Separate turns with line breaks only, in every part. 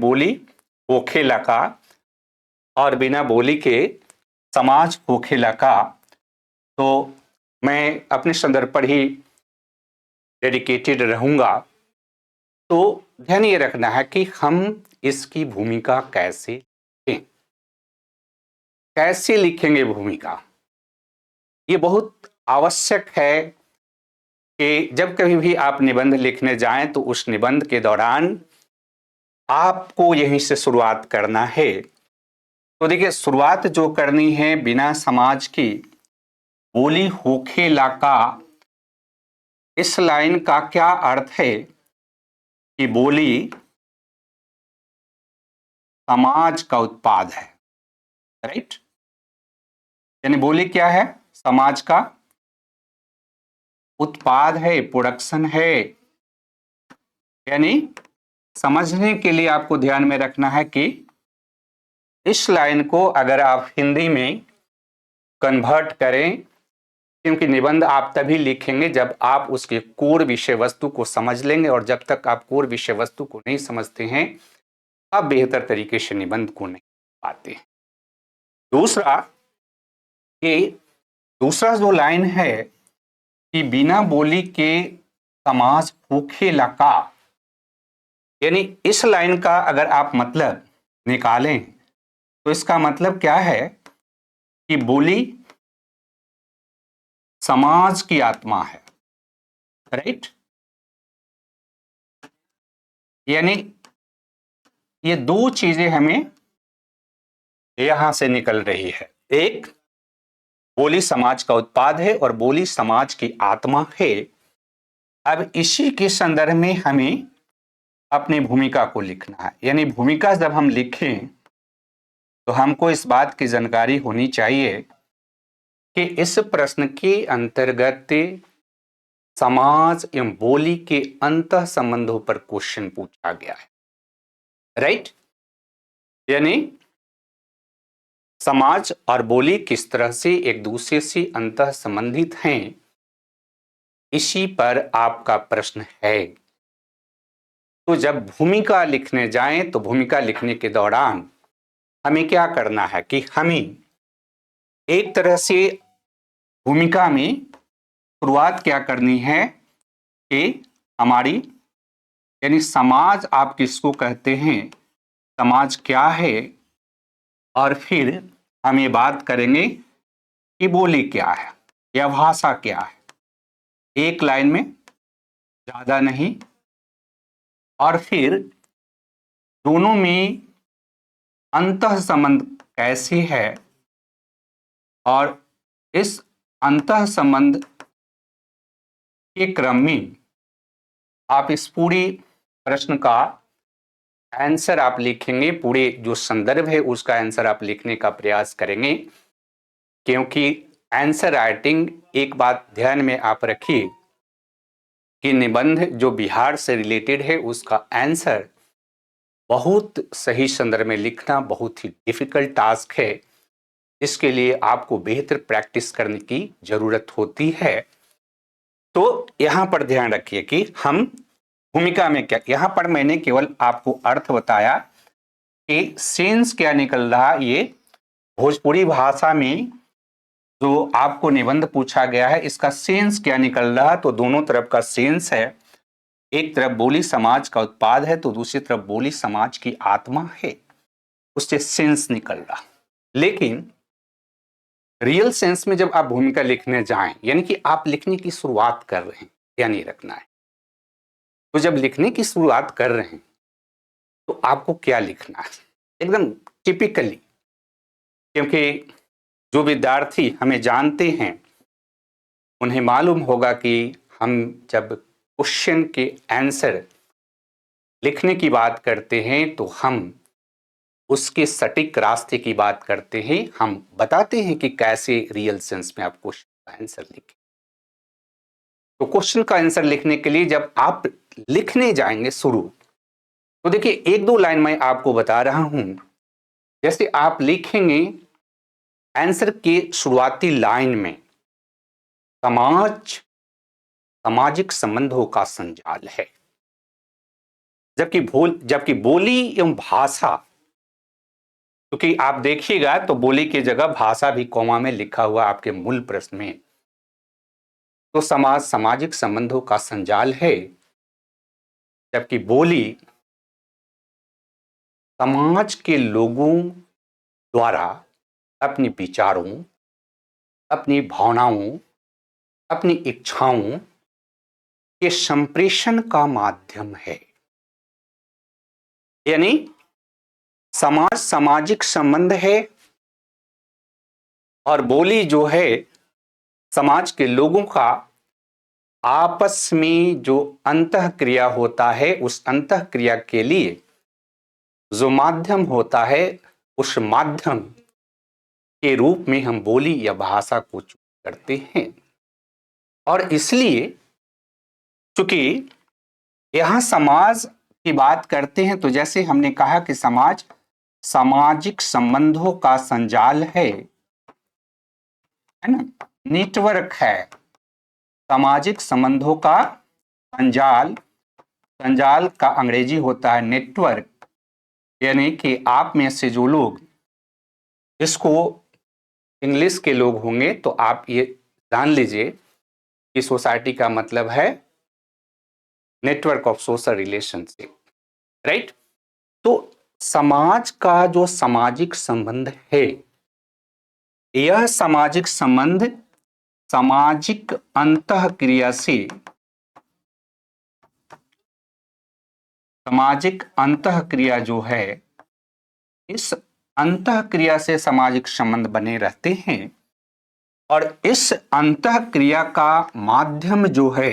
बोली होखेला का और बिना बोली के समाज होखेला का, तो मैं अपने संदर्भ पर ही डेडिकेटेड रहूंगा। तो ध्यान ये रखना है कि हम इसकी भूमिका कैसे लिखें, कैसे लिखेंगे भूमिका। ये बहुत आवश्यक है कि जब कभी भी आप निबंध लिखने जाएं तो उस निबंध के दौरान आपको यहीं से शुरुआत करना है। तो देखिए, शुरुआत जो करनी है बिना समाज की बोली होखेला का, इस लाइन का क्या अर्थ है कि बोली समाज का उत्पाद है, राइट। यानी बोली क्या है? समाज का उत्पाद है, प्रोडक्शन है। यानी समझने के लिए आपको ध्यान में रखना है कि इस लाइन को अगर आप हिंदी में कन्वर्ट करें, क्योंकि निबंध आप तभी लिखेंगे जब आप उसके कोर विषय वस्तु को समझ लेंगे, और जब तक आप कोर विषय वस्तु को नहीं समझते हैं आप बेहतर तरीके से निबंध को नहीं पाते। दूसरा कि दूसरा जो लाइन है कि बिना बोली के समाज होखेला का, यानी इस लाइन का अगर आप मतलब निकालें तो इसका मतलब क्या है कि बोली समाज की आत्मा है, राइट। यानी ये दो चीजें हमें यहां से निकल रही है। एक, बोली समाज का उत्पाद है और बोली समाज की आत्मा है। अब इसी के संदर्भ में हमें अपनी भूमिका को लिखना है। यानी भूमिका जब हम लिखें तो हमको इस बात की जानकारी होनी चाहिए कि इस प्रश्न के अंतर्गत समाज एवं बोली के अंतः संबंधों पर क्वेश्चन पूछा गया है, राइट। यानी समाज और बोली किस तरह से एक दूसरे से अंतः संबंधित हैं, इसी पर आपका प्रश्न है। तो जब भूमिका लिखने जाएं तो भूमिका लिखने के दौरान हमें क्या करना है कि हमें एक तरह से भूमिका में शुरुआत क्या करनी है कि हमारी, यानी समाज आप किसको कहते हैं, समाज क्या है, और फिर हम ये बात करेंगे कि बोली क्या है या भाषा क्या है, एक लाइन में, ज्यादा नहीं। और फिर दोनों में अंतः संबंध कैसे है, और इस अंतः संबंध के क्रम में आप इस पूरी प्रश्न का आंसर आप लिखेंगे। पूरे जो संदर्भ है उसका आंसर आप लिखने का प्रयास करेंगे, क्योंकि आंसर राइटिंग, एक बात ध्यान में आप रखिए कि निबंध जो बिहार से रिलेटेड है उसका आंसर बहुत सही संदर्भ में लिखना बहुत ही डिफिकल्ट टास्क है। इसके लिए आपको बेहतर प्रैक्टिस करने की जरूरत होती है। तो यहां पर ध्यान रखिए कि हम भूमिका में क्या, यहां पर मैंने केवल आपको अर्थ बताया कि सेंस क्या निकल रहा। ये भोजपुरी भाषा में जो आपको निबंध पूछा गया है इसका सेंस क्या निकल रहा, तो दोनों तरफ का सेंस है। एक तरफ बोली समाज का उत्पाद है तो दूसरी तरफ बोली समाज की आत्मा है, उससे सेंस निकल रहा। लेकिन रियल सेंस में जब आप भूमिका लिखने जाएं, यानी कि आप लिखने की शुरुआत कर रहे हैं, ध्यान ये रखना है। तो जब लिखने की शुरुआत कर रहे हैं तो आपको क्या लिखना है एकदम टिपिकली, क्योंकि जो विद्यार्थी हमें जानते हैं उन्हें मालूम होगा कि हम जब क्वेश्चन के आंसर लिखने की बात करते हैं तो हम उसके सटीक रास्ते की बात करते हैं। हम बताते हैं कि कैसे रियल सेंस में आप क्वेश्चन का आंसर लिखें। तो क्वेश्चन का आंसर लिखने के लिए जब आप लिखने जाएंगे शुरू, तो देखिए एक दो लाइन मैं आपको बता रहा हूं। जैसे आप लिखेंगे आंसर के शुरुआती लाइन में समाज सामाजिक संबंधों का संजाल है। जबकि बोली एवं भाषा, क्योंकि आप देखिएगा तो बोली की जगह भाषा भी कॉमा में लिखा हुआ आपके मूल प्रश्न में। तो समाज सामाजिक संबंधों का संजाल है, जबकि बोली समाज के लोगों द्वारा अपने विचारों, अपनी भावनाओं, अपनी इच्छाओं के संप्रेषण का माध्यम है। यानी समाज सामाजिक संबंध है और बोली जो है समाज के लोगों का आपस में जो अंतःक्रिया होता है, उस अंतःक्रिया के लिए जो माध्यम होता है, उस माध्यम के रूप में हम बोली या भाषा को चूज करते हैं। और इसलिए चूंकि यहां समाज की बात करते हैं, तो जैसे हमने कहा कि समाज सामाजिक संबंधों का संजाल है ना, नेटवर्क है, सामाजिक संबंधों का संजाल। संजाल का अंग्रेजी होता है नेटवर्क। यानी कि आप में से जो लोग इसको इंग्लिश के लोग होंगे तो आप ये जान लीजिए कि सोसाइटी का मतलब है network of social relationship, right. तो समाज का जो सामाजिक संबंध है, यह सामाजिक संबंध सामाजिक अंतःक्रिया से, सामाजिक अंतःक्रिया जो है, इस अंतःक्रिया से सामाजिक संबंध बने रहते हैं। और इस अंतःक्रिया का माध्यम जो है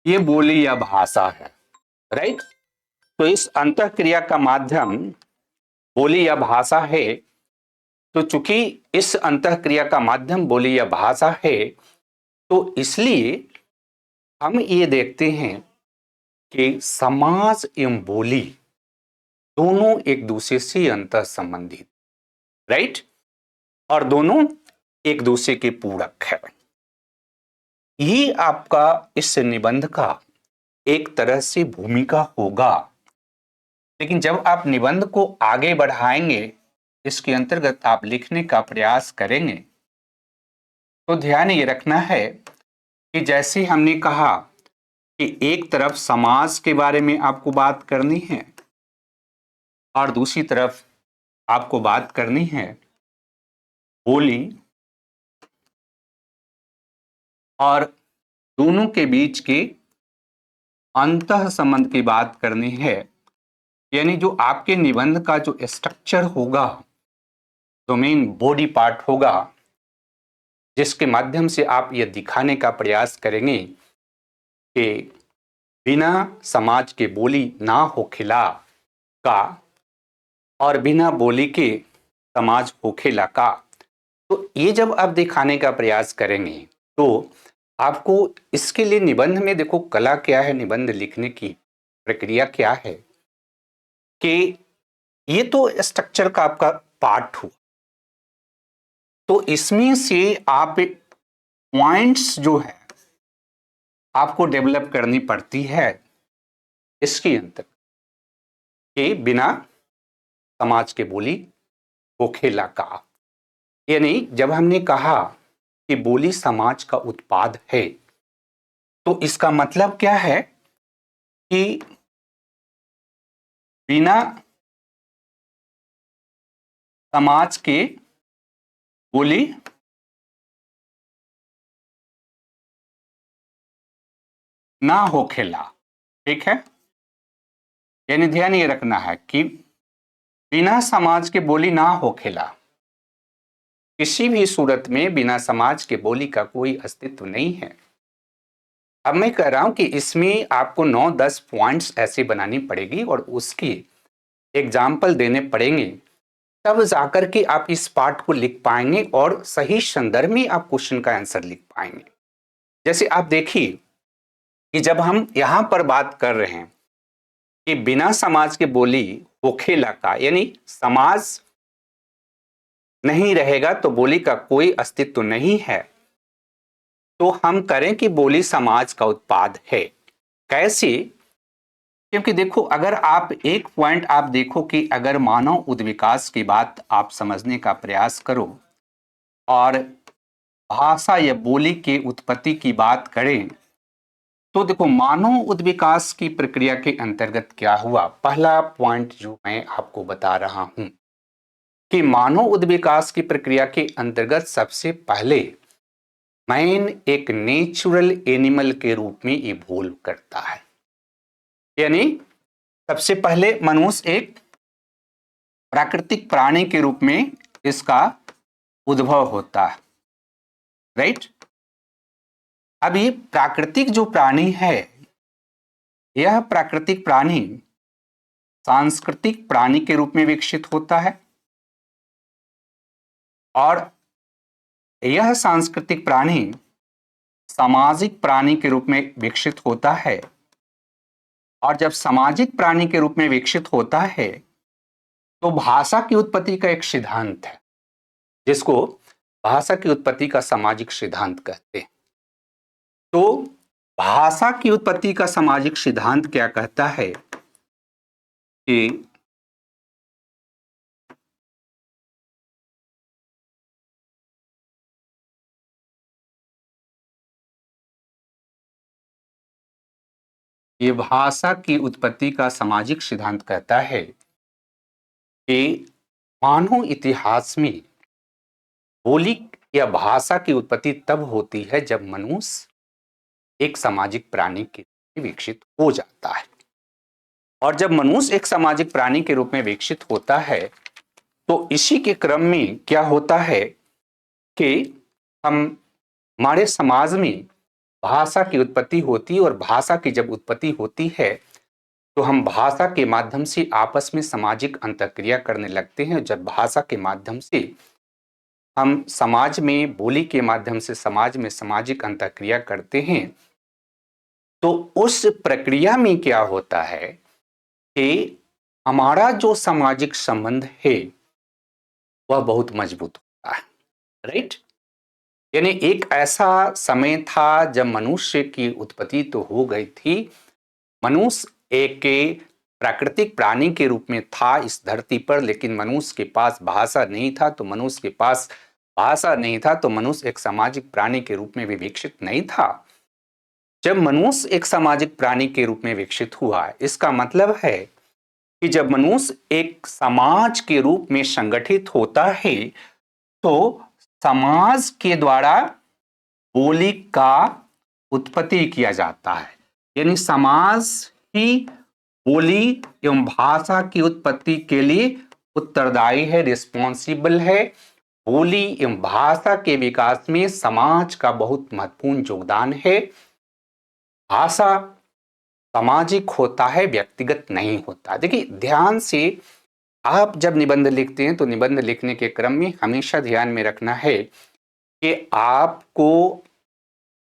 ये बोली या भाषा है, राइट। तो इस अंतःक्रिया का माध्यम बोली या भाषा है। तो चूंकि इस अंतःक्रिया का माध्यम बोली या भाषा है, तो इसलिए हम ये देखते हैं कि समाज एवं बोली दोनों एक दूसरे से अंतः संबंधित, राइट, और दोनों एक दूसरे के पूरक है। ये आपका इस निबंध का एक तरह से भूमिका होगा। लेकिन जब आप निबंध को आगे बढ़ाएंगे, इसके अंतर्गत आप लिखने का प्रयास करेंगे, तो ध्यान ये रखना है कि जैसे हमने कहा कि एक तरफ समाज के बारे में आपको बात करनी है और दूसरी तरफ आपको बात करनी है बोली, और दोनों के बीच के अंतः संबंध की बात करनी है। यानी जो आपके निबंध का जो स्ट्रक्चर होगा, जो मेन बॉडी पार्ट होगा, जिसके माध्यम से आप यह दिखाने का प्रयास करेंगे कि बिना समाज के बोली ना हो खिला का और बिना बोली के समाज हो खिला का। तो ये जब आप दिखाने का प्रयास करेंगे तो आपको इसके लिए निबंध में देखो कला क्या है, निबंध लिखने की प्रक्रिया क्या है, कि ये तो स्ट्रक्चर का आपका पार्ट हो, तो इसमें से आप पॉइंट्स जो है आपको डेवलप करनी पड़ती है इसके अंतर के बिना समाज के बोली हो खेला का। यानी जब हमने कहा कि बोली समाज का उत्पाद है, तो इसका मतलब क्या है कि बिना समाज के बोली ना हो खेला, ठीक है। यानी ध्यान ये रखना है कि बिना समाज के बोली ना हो खेला, किसी भी सूरत में बिना समाज के बोली का कोई अस्तित्व नहीं है। अब मैं कह रहा हूं कि इसमें आपको 9-10 पॉइंट्स ऐसे बनानी पड़ेगी और उसकी एग्जाम्पल देने पड़ेंगे, तब जाकर के आप इस पार्ट को लिख पाएंगे और सही संदर्भ में आप क्वेश्चन का आंसर लिख पाएंगे। जैसे आप देखिए कि जब हम यहां पर बात कर रहे हैं कि बिना समाज के बोली होखेला का, यानी समाज नहीं रहेगा तो बोली का कोई अस्तित्व नहीं है, तो हम करें कि बोली समाज का उत्पाद है। कैसे? क्योंकि देखो, अगर आप एक पॉइंट आप देखो कि अगर मानव उद्विकास की बात आप समझने का प्रयास करो और भाषा या बोली के उत्पत्ति की बात करें, तो देखो मानव उद्विकास की प्रक्रिया के अंतर्गत क्या हुआ। पहला पॉइंट जो मैं आपको बता रहा हूं कि मानव उद्विकास की प्रक्रिया के अंतर्गत सबसे पहले मैन एक नेचुरल एनिमल के रूप में इवोल्व करता है, यानी सबसे पहले मनुष्य एक प्राकृतिक प्राणी के रूप में इसका उद्भव होता है, राइट। अब ये प्राकृतिक जो प्राणी है, यह प्राकृतिक प्राणी सांस्कृतिक प्राणी के रूप में विकसित होता है और यह सांस्कृतिक प्राणी सामाजिक प्राणी के रूप में विकसित होता है। और जब सामाजिक प्राणी के रूप में विकसित होता है तो भाषा की उत्पत्ति का एक सिद्धांत है, जिसको भाषा की उत्पत्ति का सामाजिक सिद्धांत कहते हैं। तो भाषा की उत्पत्ति का सामाजिक सिद्धांत क्या कहता है कि ये भाषा की उत्पत्ति का सामाजिक सिद्धांत कहता है कि मानव इतिहास में बोली या भाषा की उत्पत्ति तब होती है जब मनुष्य एक सामाजिक प्राणी के रूप में विकसित हो जाता है। और जब मनुष्य एक सामाजिक प्राणी के रूप में विकसित होता है तो इसी के क्रम में क्या होता है कि हमारे समाज में भाषा की उत्पत्ति होती है। और भाषा की जब उत्पत्ति होती है तो हम भाषा के माध्यम से आपस में सामाजिक अंतःक्रिया करने लगते हैं। जब भाषा के माध्यम से हम समाज में बोली के माध्यम से समाज में सामाजिक अंतःक्रिया करते हैं तो उस प्रक्रिया में क्या होता है कि हमारा जो सामाजिक संबंध है वह बहुत मजबूत होता है, राइट। यानी एक ऐसा समय था जब मनुष्य की उत्पत्ति तो हो गई थी, मनुष्य एक प्राकृतिक प्राणी के रूप में था इस धरती पर, लेकिन मनुष्य के पास भाषा नहीं था। तो मनुष्य के पास भाषा नहीं था तो मनुष्य एक सामाजिक प्राणी के रूप में भी विकसित नहीं था। जब मनुष्य एक सामाजिक प्राणी के रूप में विकसित हुआ, इसका मतलब है कि जब मनुष्य एक समाज के रूप में संगठित होता है तो समाज के द्वारा बोली का उत्पत्ति किया जाता है। यानी समाज ही बोली एवं भाषा की उत्पत्ति के लिए उत्तरदायी है, रिस्पॉन्सिबल है। बोली एवं भाषा के विकास में समाज का बहुत महत्वपूर्ण योगदान है। भाषा सामाजिक होता है, व्यक्तिगत नहीं होता। देखिए ध्यान से, आप जब निबंध लिखते हैं तो निबंध लिखने के क्रम में हमेशा ध्यान में रखना है कि आपको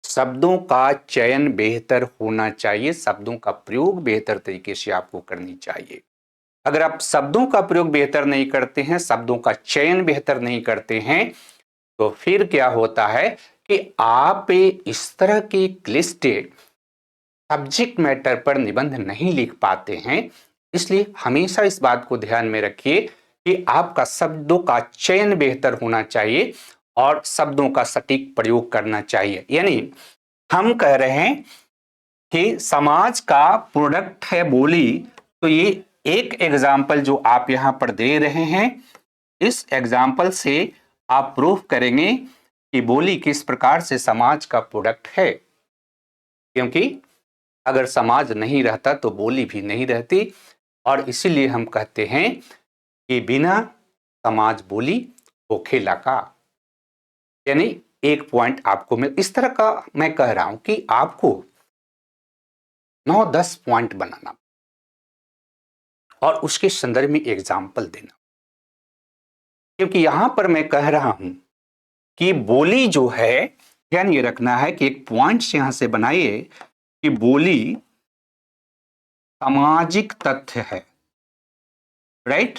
शब्दों का चयन बेहतर होना चाहिए, शब्दों का प्रयोग बेहतर तरीके से आपको करनी चाहिए। अगर आप शब्दों का प्रयोग बेहतर नहीं करते हैं, शब्दों का चयन बेहतर नहीं करते हैं, तो फिर क्या होता है कि आप इस तरह के क्लिष्ट सब्जेक्ट मैटर पर निबंध नहीं लिख पाते हैं। इसलिए हमेशा इस बात को ध्यान में रखिए कि आपका शब्दों का चयन बेहतर होना चाहिए और शब्दों का सटीक प्रयोग करना चाहिए। यानी हम कह रहे हैं कि समाज का प्रोडक्ट है बोली, तो ये एक एग्जाम्पल जो आप यहां पर दे रहे हैं, इस एग्जाम्पल से आप प्रूफ करेंगे कि बोली किस प्रकार से समाज का प्रोडक्ट है। क्योंकि अगर समाज नहीं रहता तो बोली भी नहीं रहती। और इसीलिए हम कहते हैं कि बिना समाज बोली होखे लका। यानी एक पॉइंट आपको मैं इस तरह का मैं कह रहा हूं कि आपको 9-10 पॉइंट बनाना और उसके संदर्भ में एग्जाम्पल देना। क्योंकि यहां पर मैं कह रहा हूं कि बोली जो है, ध्यान ये रखना है कि एक पॉइंट से यहां से बनाइए कि बोली सामाजिक तथ्य है, राइट,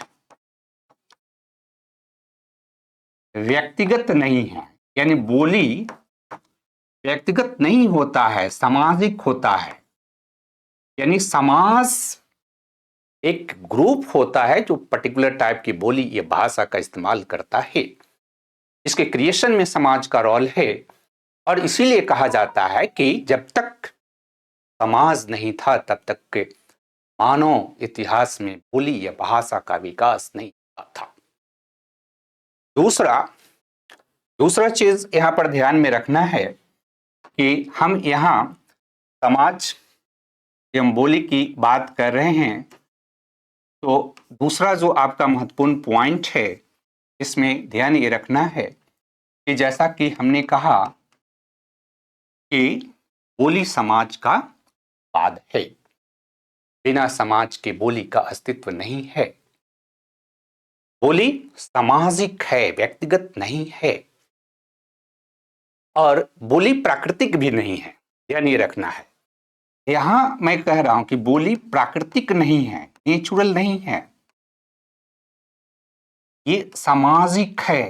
व्यक्तिगत नहीं है। यानी बोली व्यक्तिगत नहीं होता है, सामाजिक होता है। यानी समाज एक ग्रुप होता है जो पर्टिकुलर टाइप की बोली या भाषा का इस्तेमाल करता है। इसके क्रिएशन में समाज का रोल है और इसीलिए कहा जाता है कि जब तक समाज नहीं था तब तक के मानव इतिहास में बोली या भाषा का विकास नहीं हुआ था। दूसरा चीज यहां पर ध्यान में रखना है कि हम यहां समाज एवं बोली की बात कर रहे हैं, तो दूसरा जो आपका महत्वपूर्ण पॉइंट है इसमें ध्यान ये रखना है कि जैसा कि हमने कहा कि बोली समाज का पाद है, बिना समाज के बोली का अस्तित्व नहीं है। बोली सामाजिक है, व्यक्तिगत नहीं है, और बोली प्राकृतिक भी नहीं है, ध्यान ये रखना है। यहां मैं कह रहा हूं कि बोली प्राकृतिक नहीं है, नेचुरल नहीं है, ये सामाजिक है।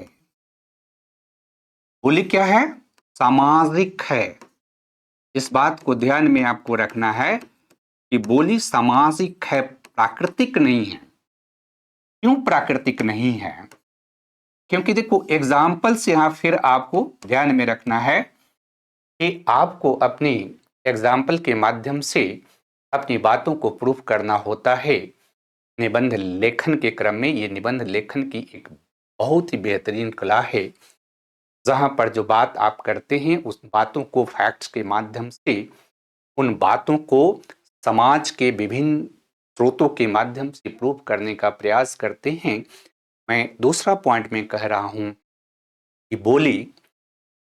बोली क्या है? सामाजिक है। इस बात को ध्यान में आपको रखना है कि बोली सामाजिक है, प्राकृतिक नहीं है। क्यों प्राकृतिक नहीं है? क्योंकि देखो एग्जाम्पल से यहां फिर आपको ध्यान में रखना है कि आपको अपनी एग्जाम्पल के माध्यम से अपनी बातों को प्रूफ करना होता है। निबंध लेखन के क्रम में ये निबंध लेखन की एक बहुत ही बेहतरीन कला है, जहां पर जो बात आप करते हैं उस बातों को फैक्ट्स के माध्यम से, उन बातों को समाज के विभिन्न स्रोतों के माध्यम से प्रूव करने का प्रयास करते हैं। मैं दूसरा पॉइंट में कह रहा हूं कि बोली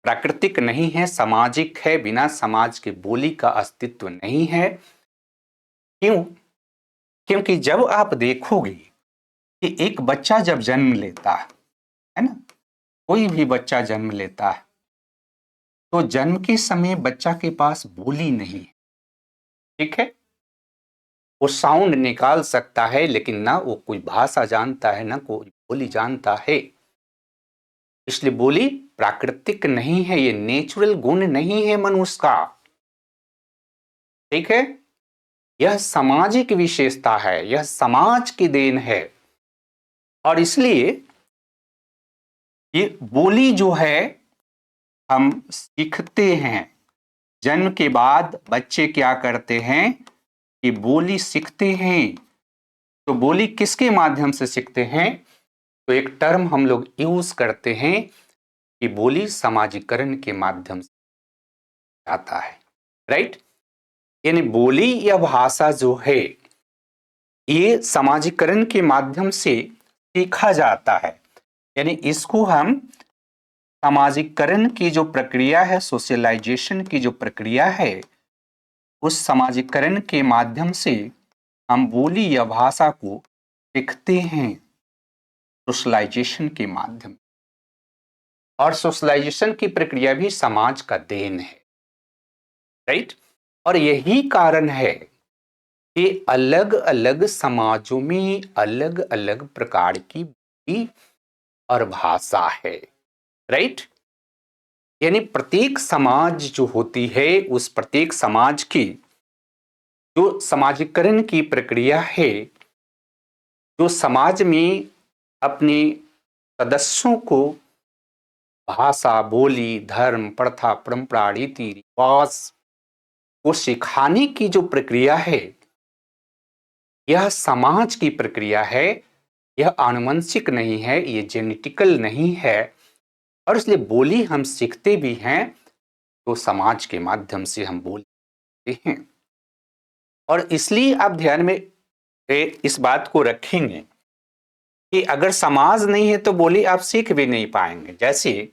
प्राकृतिक नहीं है, सामाजिक है, बिना समाज के बोली का अस्तित्व नहीं है। क्यों? क्योंकि जब आप देखोगे कि एक बच्चा जब जन्म लेता है ना, कोई भी बच्चा जन्म लेता है, तो जन्म के समय बच्चा के पास बोली नहीं है, ठीक है? वो साउंड निकाल सकता है लेकिन ना वो कोई भाषा जानता है, ना कोई बोली जानता है। इसलिए बोली प्राकृतिक नहीं है, ये नेचुरल गुण नहीं है मनुष्य का, ठीक है? यह सामाजिक विशेषता है, यह समाज की देन है। और इसलिए ये बोली जो है हम सीखते हैं। जन्म के बाद बच्चे क्या करते हैं कि बोली सीखते हैं। तो बोली किसके माध्यम से सीखते हैं? तो एक टर्म हम लोग यूज करते हैं कि बोली सामाजिकरण के माध्यम से आता है, राइट? यानी बोली या भाषा जो है ये सामाजिकरण के माध्यम से सीखा जाता है। यानी इसको हम सामाजिकरण की जो प्रक्रिया है, सोशलाइजेशन की जो प्रक्रिया है, उस सामाजिकरण के माध्यम से हम बोली या भाषा को सीखते हैं, सोशलाइजेशन के माध्यम। और सोशलाइजेशन की प्रक्रिया भी समाज का देन है, राइट? और यही कारण है कि अलग अलग समाजों में अलग अलग प्रकार की बोली और भाषा है, राइट? यानी प्रत्येक समाज जो होती है उस प्रत्येक समाज की जो सामाजिकरण की प्रक्रिया है, जो समाज में अपने सदस्यों को भाषा, बोली, धर्म, प्रथा, परंपरा, रीति रिवाज को सिखाने की जो प्रक्रिया है, यह समाज की प्रक्रिया है, यह आनुवंशिक नहीं है, ये जेनेटिकल नहीं है। और इसलिए बोली हम सीखते भी हैं तो समाज के माध्यम से हम बोलते हैं। और इसलिए आप ध्यान में इस बात को रखेंगे कि अगर समाज नहीं है तो बोली आप सीख भी नहीं पाएंगे। जैसे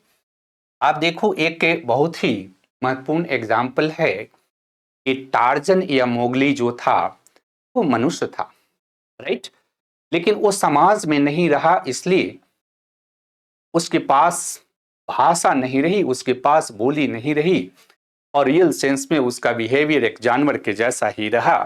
आप देखो एक बहुत ही महत्वपूर्ण एग्जाम्पल है कि टार्जन या मोगली जो था वो मनुष्य था, राइट? लेकिन वो समाज में नहीं रहा, इसलिए उसके पास भाषा नहीं रही, उसके पास बोली नहीं रही, और रियल सेंस में उसका बिहेवियर एक जानवर के जैसा ही रहा।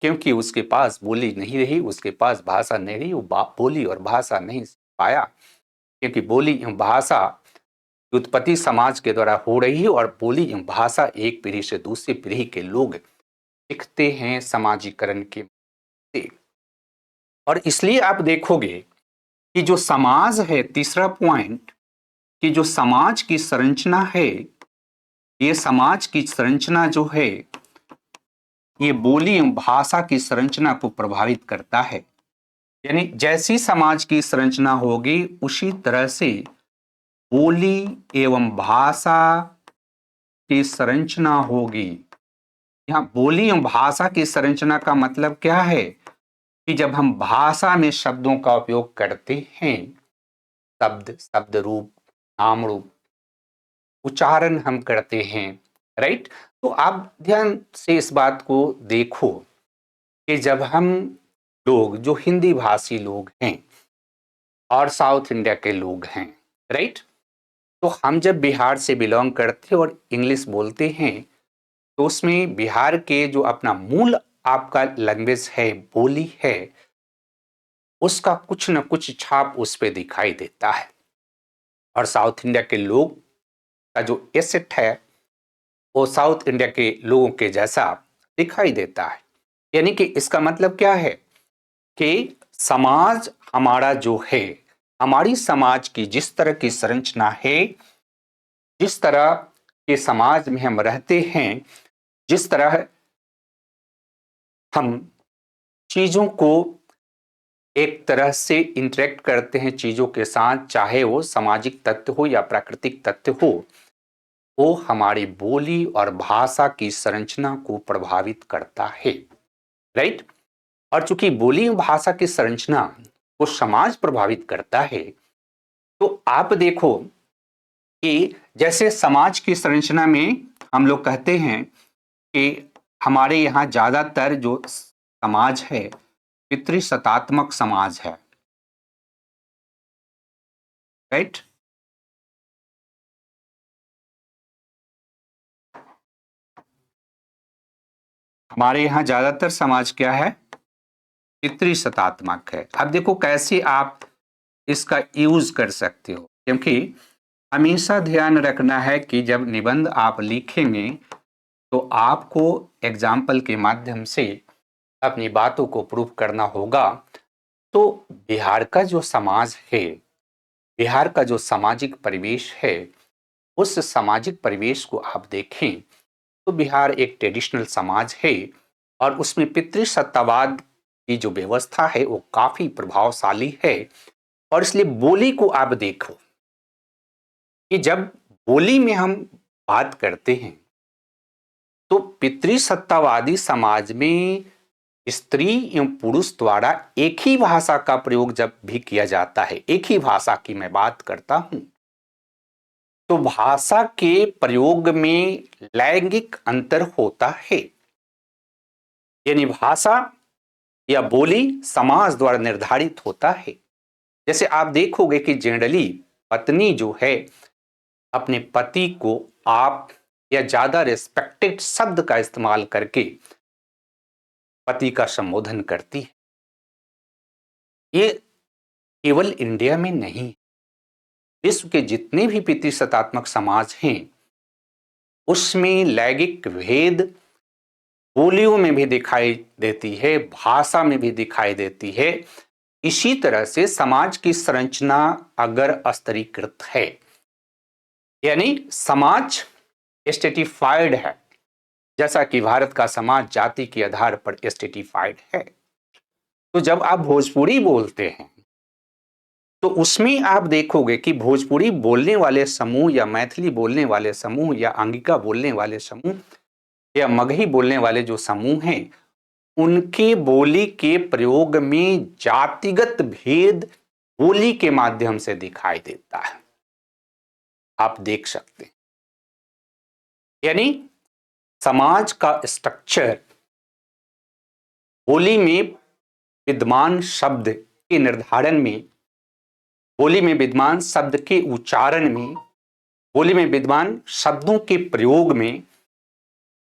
क्योंकि उसके पास बोली नहीं रही, उसके पास भाषा नहीं रही, वो बोली और भाषा नहीं सीख पाया। क्योंकि बोली एवं भाषा की उत्पत्ति समाज के द्वारा हो रही है और बोली एवं भाषा एक पीढ़ी से दूसरी पीढ़ी के लोग सीखते हैं समाजीकरण के से। और इसलिए आप देखोगे कि जो समाज है, तीसरा पॉइंट, कि जो समाज की संरचना है, ये समाज की संरचना जो है ये बोली एवं भाषा की संरचना को प्रभावित करता है। यानी जैसी समाज की संरचना होगी उसी तरह से बोली एवं भाषा की संरचना होगी। यहाँ बोली एवं भाषा की संरचना का मतलब क्या है कि जब हम भाषा में शब्दों का उपयोग करते हैं, शब्द, शब्द रूप, नाम रूप, उच्चारण हम करते हैं, राइट। तो आप ध्यान से इस बात को देखो कि जब हम लोग जो हिंदी भाषी लोग हैं और साउथ इंडिया के लोग हैं, राइट, तो हम जब बिहार से बिलोंग करते हैं और इंग्लिश बोलते हैं तो उसमें बिहार के जो अपना मूल आपका लैंग्वेज है, बोली है, उसका कुछ न कुछ छाप उस पर दिखाई देता है। और साउथ इंडिया के लोग का जो एसेट है वो साउथ इंडिया के लोगों के जैसा दिखाई देता है। यानी कि इसका मतलब क्या है कि समाज हमारा जो है, हमारी समाज की जिस तरह की संरचना है, जिस तरह के समाज में हम रहते हैं, जिस तरह हम चीजों को एक तरह से इंटरेक्ट करते हैं चीजों के साथ, चाहे वो सामाजिक तत्व हो या प्राकृतिक तत्व हो, वो हमारी बोली और भाषा की संरचना को प्रभावित करता है, राइट। और चूंकि बोली और भाषा की संरचना को समाज प्रभावित करता है, तो आप देखो कि जैसे समाज की संरचना में हम लोग कहते हैं कि हमारे यहाँ ज्यादातर जो समाज है पितृसत्तात्मक समाज है, राइट। हमारे यहाँ ज्यादातर समाज क्या है, पितृसत्तात्मक है। अब देखो कैसे आप इसका यूज कर सकते हो, क्योंकि हमेशा ध्यान रखना है कि जब निबंध आप लिखेंगे तो आपको एग्जाम्पल के माध्यम से अपनी बातों को प्रूव करना होगा। तो बिहार का जो समाज है, बिहार का जो सामाजिक परिवेश है, उस सामाजिक परिवेश को आप देखें तो बिहार एक ट्रेडिशनल समाज है और उसमें पितृसत्तावाद की जो व्यवस्था है वो काफी प्रभावशाली है। और इसलिए बोली को आप देखो कि जब बोली में हम बात करते हैं तो पितृसत्तावादी समाज में स्त्री एवं पुरुष द्वारा एक ही भाषा का प्रयोग जब भी किया जाता है, एक ही भाषा की मैं बात करता हूं, तो भाषा के प्रयोग में लैंगिक अंतर होता है। यानी भाषा या बोली समाज द्वारा निर्धारित होता है। जैसे आप देखोगे कि जनरली पत्नी जो है अपने पति को आप या ज्यादा रेस्पेक्टेड शब्द का इस्तेमाल करके पति का संबोधन करती है। ये केवल इंडिया में नहीं, विश्व के जितने भी पितृसत्तात्मक समाज हैं उसमें लैंगिक भेद बोलियों में भी दिखाई देती है, भाषा में भी दिखाई देती है। इसी तरह से समाज की संरचना अगर स्तरीकृत है, यानी समाज स्टेटिफाइड है, जैसा कि भारत का समाज जाति के आधार पर स्टेटिफाइड है, तो जब आप भोजपुरी बोलते हैं तो उसमें आप देखोगे कि भोजपुरी बोलने वाले समूह या मैथिली बोलने वाले समूह या अंगिका बोलने वाले समूह या मगही बोलने वाले जो समूह हैं, उनके बोली के प्रयोग में जातिगत भेद बोली के माध्यम से दिखाई देता है, आप देख सकते हैं। यानी समाज का स्ट्रक्चर बोली में विद्यमान शब्द के निर्धारण में, बोली में विद्यमान शब्द के उच्चारण में, बोली में विद्यमान शब्दों के प्रयोग में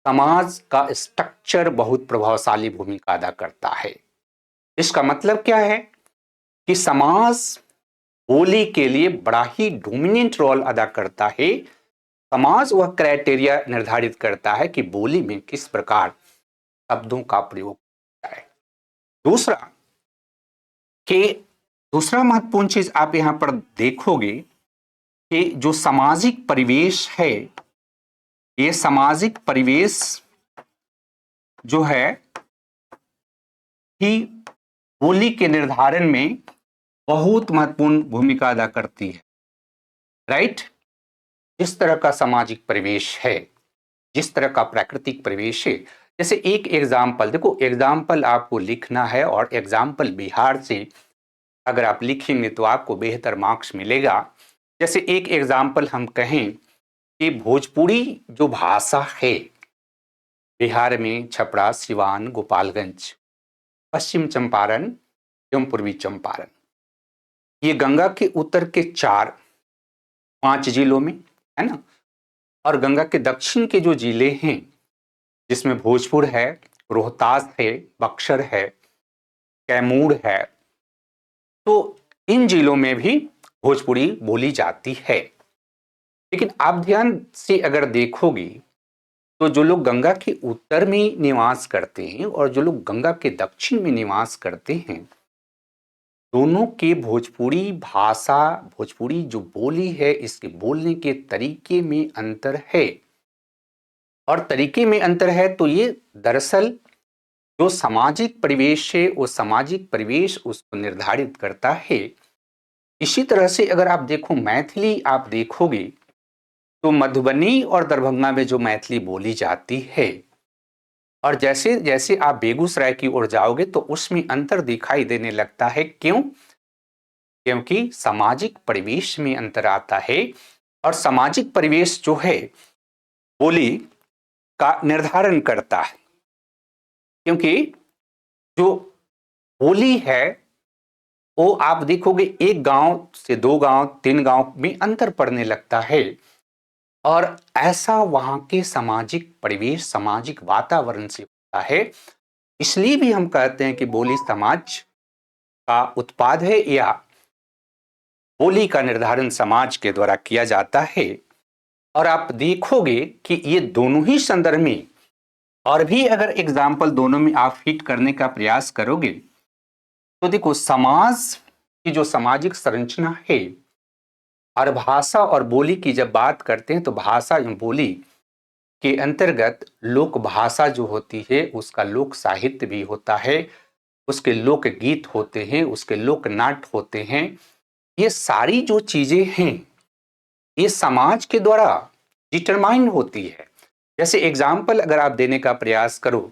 समाज का स्ट्रक्चर बहुत प्रभावशाली भूमिका अदा करता है। इसका मतलब क्या है कि समाज बोली के लिए बड़ा ही डोमिनेंट रोल अदा करता है। समाज वह क्राइटेरिया निर्धारित करता है कि बोली में किस प्रकार शब्दों का प्रयोग किया है। दूसरा महत्वपूर्ण चीज आप यहां पर देखोगे कि जो सामाजिक परिवेश है, ये सामाजिक परिवेश जो है ही बोली के निर्धारण में बहुत महत्वपूर्ण भूमिका अदा करती है। राइट? जिस तरह का सामाजिक परिवेश है, जिस तरह का प्राकृतिक परिवेश है, जैसे एक एग्जाम्पल देखो, एग्जाम्पल आपको लिखना है और एग्जाम्पल बिहार से अगर आप लिखेंगे तो आपको बेहतर मार्क्स मिलेगा। जैसे एक एग्जाम्पल हम कहें कि भोजपुरी जो भाषा है बिहार में छपरा, सिवान, गोपालगंज, पश्चिम चंपारण एवं पूर्वी चंपारण, ये गंगा के उत्तर के 4-5 जिलों में है ना, और गंगा के दक्षिण के जो जिले हैं जिसमें भोजपुर है, रोहतास है, बक्सर है, कैमूर है, तो इन जिलों में भी भोजपुरी बोली जाती है। लेकिन आप ध्यान से अगर देखोगे तो जो लोग गंगा के उत्तर में निवास करते हैं और जो लोग गंगा के दक्षिण में निवास करते हैं, दोनों के भोजपुरी भाषा, भोजपुरी जो बोली है, इसके बोलने के तरीके में अंतर है। और तरीके में अंतर है तो ये दरअसल जो सामाजिक परिवेश है, वो सामाजिक परिवेश उसको निर्धारित करता है। इसी तरह से अगर आप देखो मैथिली आप देखोगे तो मधुबनी और दरभंगा में जो मैथिली बोली जाती है, और जैसे जैसे आप बेगूसराय की ओर जाओगे तो उसमें अंतर दिखाई देने लगता है। क्यों? क्योंकि सामाजिक परिवेश में अंतर आता है, और सामाजिक परिवेश जो है बोली का निर्धारण करता है। क्योंकि जो बोली है वो आप देखोगे एक गांव से 2 गांव 3 गांव में अंतर पड़ने लगता है, और ऐसा वहां के सामाजिक परिवेश, सामाजिक वातावरण से होता है। इसलिए भी हम कहते हैं कि बोली समाज का उत्पाद है, या बोली का निर्धारण समाज के द्वारा किया जाता है। और आप देखोगे कि ये दोनों ही संदर्भ में, और भी अगर एग्जाम्पल दोनों में आप फिट करने का प्रयास करोगे तो देखो समाज की जो सामाजिक संरचना है और भाषा और बोली की जब बात करते हैं तो भाषा एवं बोली के अंतर्गत लोक भाषा जो होती है उसका लोक साहित्य भी होता है, उसके लोक गीत होते हैं, उसके लोक नाट्य होते हैं। ये सारी जो चीजें हैं ये समाज के द्वारा डिटरमाइन होती है। जैसे एग्जाम्पल अगर आप देने का प्रयास करो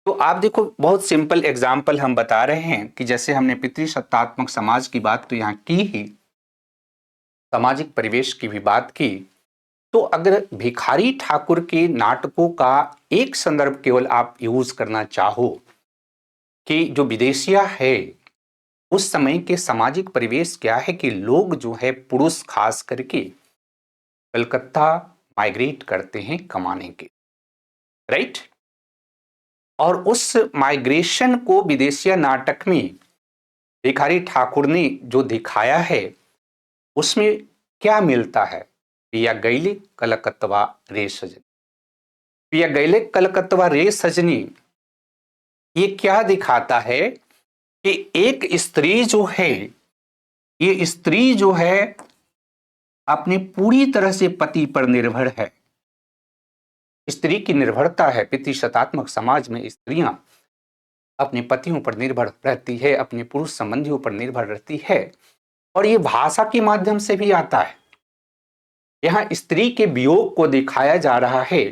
तो आप देखो, बहुत सिंपल एग्जाम्पल हम बता रहे हैं कि जैसे हमने पितृसत्तात्मक समाज की बात तो यहाँ की ही, सामाजिक परिवेश की भी बात की, तो अगर भिखारी ठाकुर के नाटकों का एक संदर्भ केवल आप यूज करना चाहो कि जो विदेशिया है, उस समय के सामाजिक परिवेश क्या है कि लोग जो है पुरुष खास करके कलकत्ता माइग्रेट करते हैं कमाने के, राइट? और उस माइग्रेशन को विदेशिया नाटक में भिखारी ठाकुर ने जो दिखाया है उसमें क्या मिलता है? पिया गैले कलकत्तवा रे सजनी, पिया गैले कलकत्तवा रे सजनी, ये क्या दिखाता है कि एक स्त्री जो है, ये स्त्री जो है अपनी पूरी तरह से पति पर निर्भर है। स्त्री की निर्भरता है, पितृसत्तात्मक समाज में स्त्रियां अपने पतियों पर निर्भर रहती है, अपने पुरुष संबंधियों पर निर्भर रहती है, और ये भाषा के माध्यम से भी आता है। यहां स्त्री के वियोग को दिखाया जा रहा है,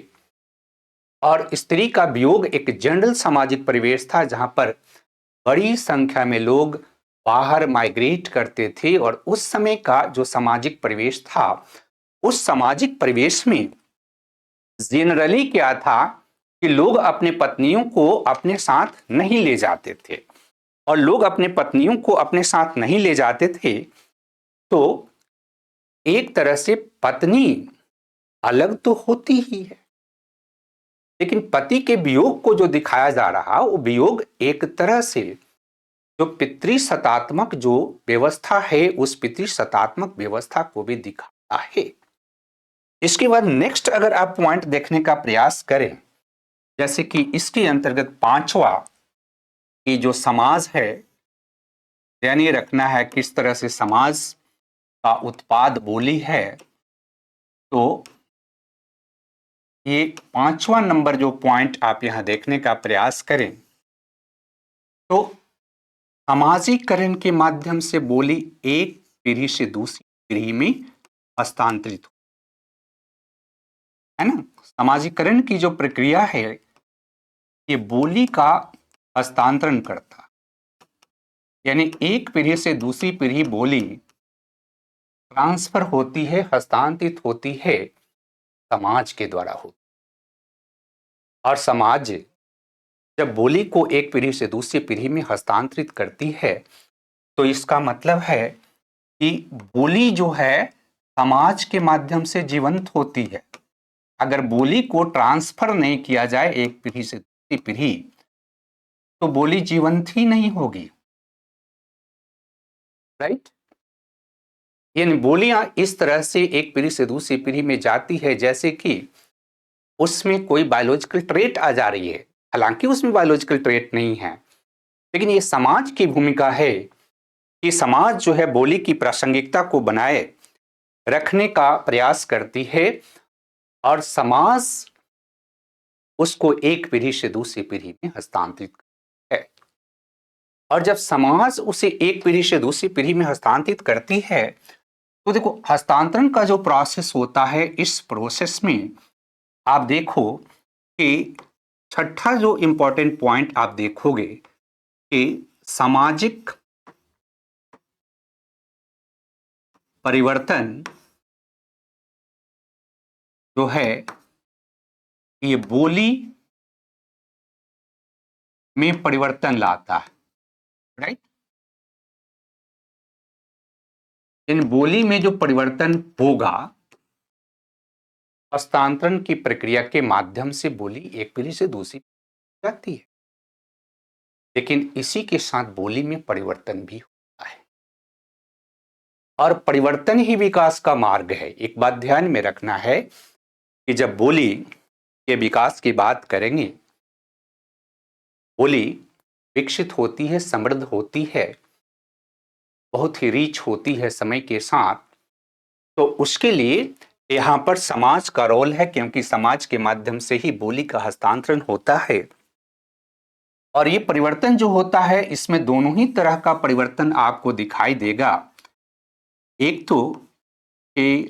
और स्त्री का वियोग एक जनरल सामाजिक परिवेश था जहां पर बड़ी संख्या में लोग बाहर माइग्रेट करते थे, और उस समय का जो सामाजिक परिवेश था, उस सामाजिक परिवेश में जनरली क्या था कि लोग अपने पत्नियों को अपने साथ नहीं ले जाते थे, और लोग अपने पत्नियों को अपने साथ नहीं ले जाते थे तो एक तरह से पत्नी अलग तो होती ही है, लेकिन पति के वियोग को जो दिखाया जा रहा वो वियोग एक तरह से जो पितृसत्तात्मक जो व्यवस्था है उस पितृसत्तात्मक व्यवस्था को भी दिखाता है। इसके बाद नेक्स्ट अगर आप पॉइंट देखने का प्रयास करें, जैसे कि इसके अंतर्गत पांचवा कि जो समाज है, ध्यान ये रखना है किस तरह से समाज का उत्पाद बोली है। तो ये पांचवा नंबर जो पॉइंट आप यहां देखने का प्रयास करें तो सामाजिकरण के माध्यम से बोली एक पीढ़ी से दूसरी पीढ़ी में हस्तांतरित हो, है ना। सामाजिकरण की जो प्रक्रिया है ये बोली का हस्तांतरण करता, यानी एक पीढ़ी से दूसरी पीढ़ी बोली ट्रांसफर होती है, हस्तांतरित होती है समाज के द्वारा होती। और समाज जब बोली को एक पीढ़ी से दूसरी पीढ़ी में हस्तांतरित करती है तो इसका मतलब है कि बोली जो है समाज के माध्यम से जीवंत होती है। अगर बोली को ट्रांसफर नहीं किया जाए एक पीढ़ी से दूसरी पीढ़ी तो बोली जीवंत ही नहीं होगी, राइट। यानी बोलियां इस तरह से एक पीढ़ी से दूसरी पीढ़ी में जाती है जैसे कि उसमें कोई बायोलॉजिकल ट्रेट आ जा रही है, हालांकि उसमें बायोलॉजिकल ट्रेट नहीं है, लेकिन ये समाज की भूमिका है कि समाज जो है बोली की प्रासंगिकता को बनाए रखने का प्रयास करती है और समाज उसको एक पीढ़ी से दूसरी पीढ़ी में हस्तांतरित है। और जब समाज उसे एक पीढ़ी से दूसरी पीढ़ी में हस्तांतरित करती है तो देखो हस्तांतरण का जो प्रोसेस होता है, इस प्रोसेस में आप देखो कि छठा जो इंपॉर्टेंट पॉइंट आप देखोगे कि सामाजिक परिवर्तन जो है ये बोली में परिवर्तन लाता है, राइट। इन बोली में जो परिवर्तन होगा हस्तांतरण की प्रक्रिया के माध्यम से बोली एक पीढ़ी से दूसरी जाती है, लेकिन इसी के साथ बोली में परिवर्तन भी होता है और परिवर्तन ही विकास का मार्ग है। एक बात ध्यान में रखना है कि जब बोली के विकास की बात करेंगे, बोली विकसित होती है, समृद्ध होती है, बहुत ही रीच होती है समय के साथ, तो उसके लिए यहां पर समाज का रोल है, क्योंकि समाज के माध्यम से ही बोली का हस्तांतरण होता है। और ये परिवर्तन जो होता है इसमें दोनों ही तरह का परिवर्तन आपको दिखाई देगा। एक तो कि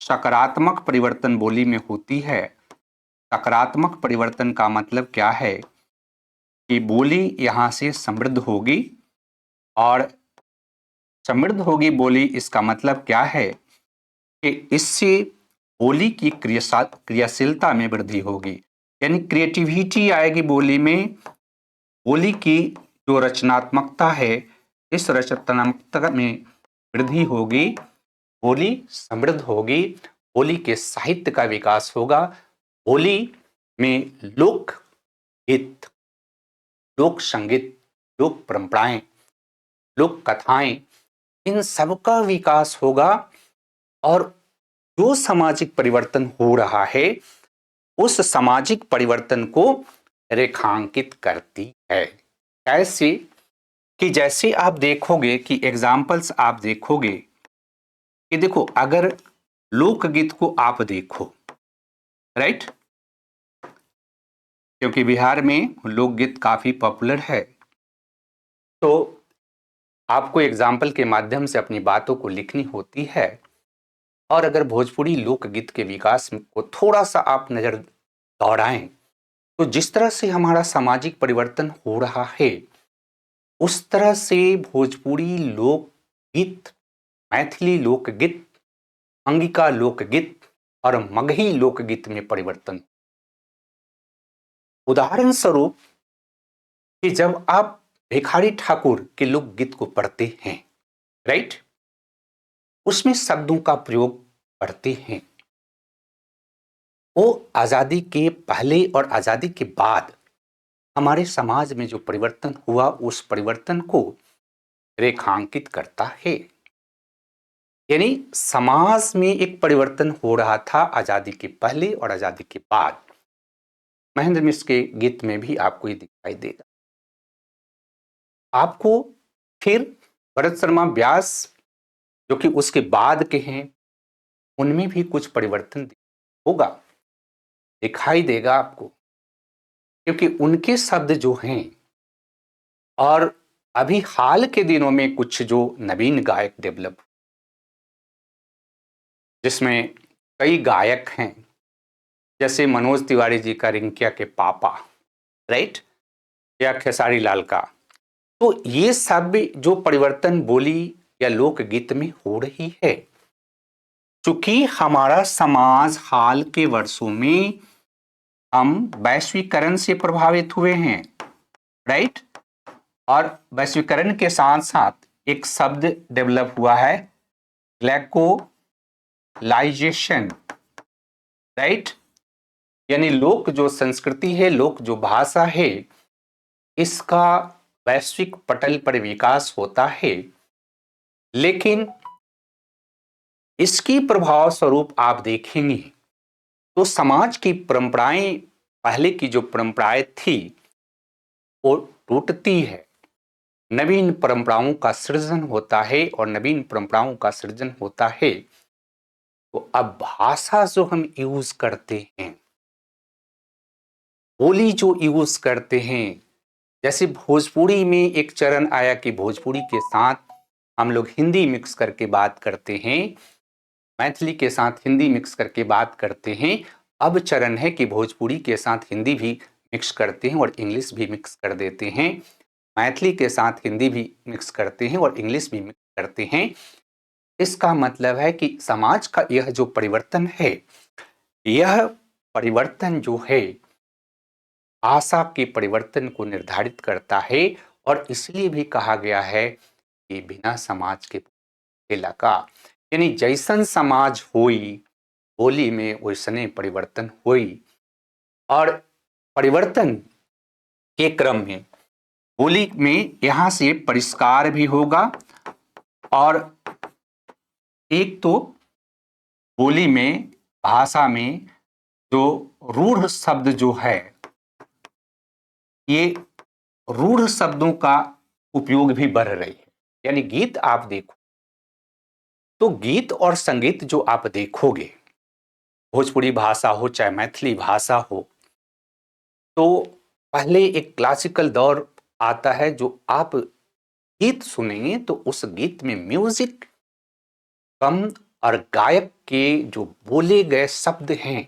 सकारात्मक परिवर्तन बोली में होती है। सकारात्मक परिवर्तन का मतलब क्या है कि बोली यहां से समृद्ध होगी, और समृद्ध होगी बोली इसका मतलब क्या है कि इससे बोली की क्रियाशीलता में वृद्धि होगी, यानी क्रिएटिविटी आएगी बोली में। बोली की जो रचनात्मकता है इस रचनात्मकता में वृद्धि होगी, बोली समृद्ध होगी, बोली के साहित्य का विकास होगा, बोली में लोक गीत, लोक संगीत, लोक परंपराएं, लोक कथाएं, इन सब का विकास होगा। और जो सामाजिक परिवर्तन हो रहा है उस सामाजिक परिवर्तन को रेखांकित करती है। कैसे कि जैसे आप देखोगे कि एग्जाम्पल्स आप देखोगे कि देखो अगर लोकगीत को आप देखो, राइट, क्योंकि बिहार में लोकगीत काफी पॉपुलर है, तो आपको एग्जाम्पल के माध्यम से अपनी बातों को लिखनी होती है। और अगर भोजपुरी लोकगीत के विकास को थोड़ा सा आप नजर दौड़ाएं तो जिस तरह से हमारा सामाजिक परिवर्तन हो रहा है उस तरह से भोजपुरी लोकगीत, मैथिली लोकगीत, अंगिका लोकगीत और मगही लोकगीत में परिवर्तन। उदाहरण स्वरूप कि जब आप भिखारी ठाकुर के लोकगीत को पढ़ते हैं, राइट, उसमें शब्दों का प्रयोग पढ़ते हैं, वो आजादी के पहले और आजादी के बाद हमारे समाज में जो परिवर्तन हुआ उस परिवर्तन को रेखांकित करता है। यानी समाज में एक परिवर्तन हो रहा था आजादी के पहले और आजादी के बाद, महेंद्र मिश्र के गीत में भी आपको ये दिखाई देगा। आपको फिर भरत शर्मा व्यास जो कि उसके बाद के हैं, उनमें भी कुछ परिवर्तन होगा, दिखाई देगा आपको, क्योंकि उनके शब्द जो हैं और अभी हाल के दिनों में कुछ जो नवीन गायक डेवलप, जिसमें कई गायक हैं, जैसे मनोज तिवारी जी का रिंकिया के पापा, राइट, या खेसारी लाल का, तो ये सब जो परिवर्तन बोली या लोकगीत में हो रही है, चूंकि हमारा समाज हाल के वर्षों में हम वैश्वीकरण से प्रभावित हुए हैं, राइट, और वैश्वीकरण के साथ साथ एक शब्द डेवलप हुआ है ग्लैकोलाइजेशन, राइट, यानी लोक जो संस्कृति है, लोक जो भाषा है, इसका वैश्विक पटल पर विकास होता है, लेकिन इसकी प्रभाव स्वरूप आप देखेंगे तो समाज की परंपराएं, पहले की जो परंपराएं थी वो टूटती है, नवीन परंपराओं का सृजन होता है, और नवीन परंपराओं का सृजन होता है तो अब भाषा जो हम यूज करते हैं, बोली जो यूज करते हैं, जैसे भोजपुरी में एक चरण आया कि भोजपुरी के साथ हम लोग हिंदी मिक्स करके बात करते हैं, मैथिली के साथ हिंदी मिक्स करके बात करते हैं। अब चरण है कि भोजपुरी के साथ हिंदी भी मिक्स करते हैं और इंग्लिश भी मिक्स कर देते हैं, मैथिली के साथ हिंदी भी मिक्स करते हैं और इंग्लिश भी मिक्स करते हैं। इसका मतलब है कि समाज का यह जो परिवर्तन है, यह परिवर्तन जो है भाषा के परिवर्तन को निर्धारित करता है, और इसलिए भी कहा गया है कि बिना समाज के इलाका, यानी जैसन समाज होई बोली में वैसने परिवर्तन हुई, और परिवर्तन के क्रम में बोली में यहां से परिष्कार भी होगा, और एक तो बोली में, भाषा में जो रूढ़ शब्द जो है, ये रूढ़ शब्दों का उपयोग भी बढ़ रही है। यानी गीत आप देखो तो गीत और संगीत जो आप देखोगे, भोजपुरी भाषा हो चाहे मैथिली भाषा हो, तो पहले एक क्लासिकल दौर आता है, जो आप गीत सुनेंगे तो उस गीत में म्यूजिक कम और गायक के जो बोले गए शब्द हैं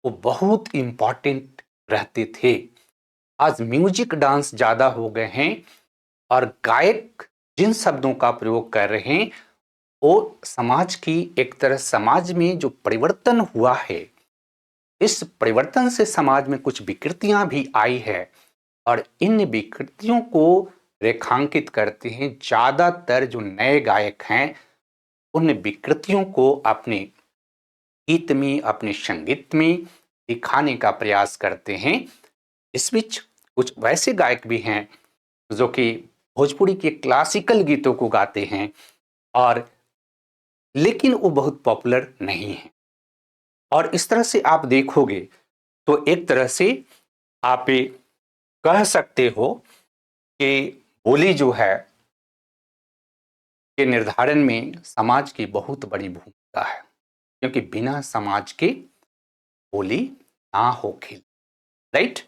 वो बहुत इंपॉर्टेंट रहते थे। आज म्यूजिक डांस ज्यादा हो गए हैं, और गायक जिन शब्दों का प्रयोग कर रहे हैं वो समाज की एक तरह, समाज में जो परिवर्तन हुआ है, इस परिवर्तन से समाज में कुछ विकृतियां भी आई है, और इन विकृतियों को रेखांकित करते हैं ज्यादातर जो नए गायक हैं, उन विकृतियों को अपने गीत में, अपने संगीत में दिखाने का प्रयास करते हैं। इस बीच कुछ वैसे गायक भी हैं जो कि भोजपुरी के क्लासिकल गीतों को गाते हैं, और लेकिन वो बहुत पॉपुलर नहीं है। और इस तरह से आप देखोगे तो एक तरह से आप कह सकते हो कि बोली जो है के निर्धारण में समाज की बहुत बड़ी भूमिका है, क्योंकि बिना समाज के बोली ना हो खेल, राइट।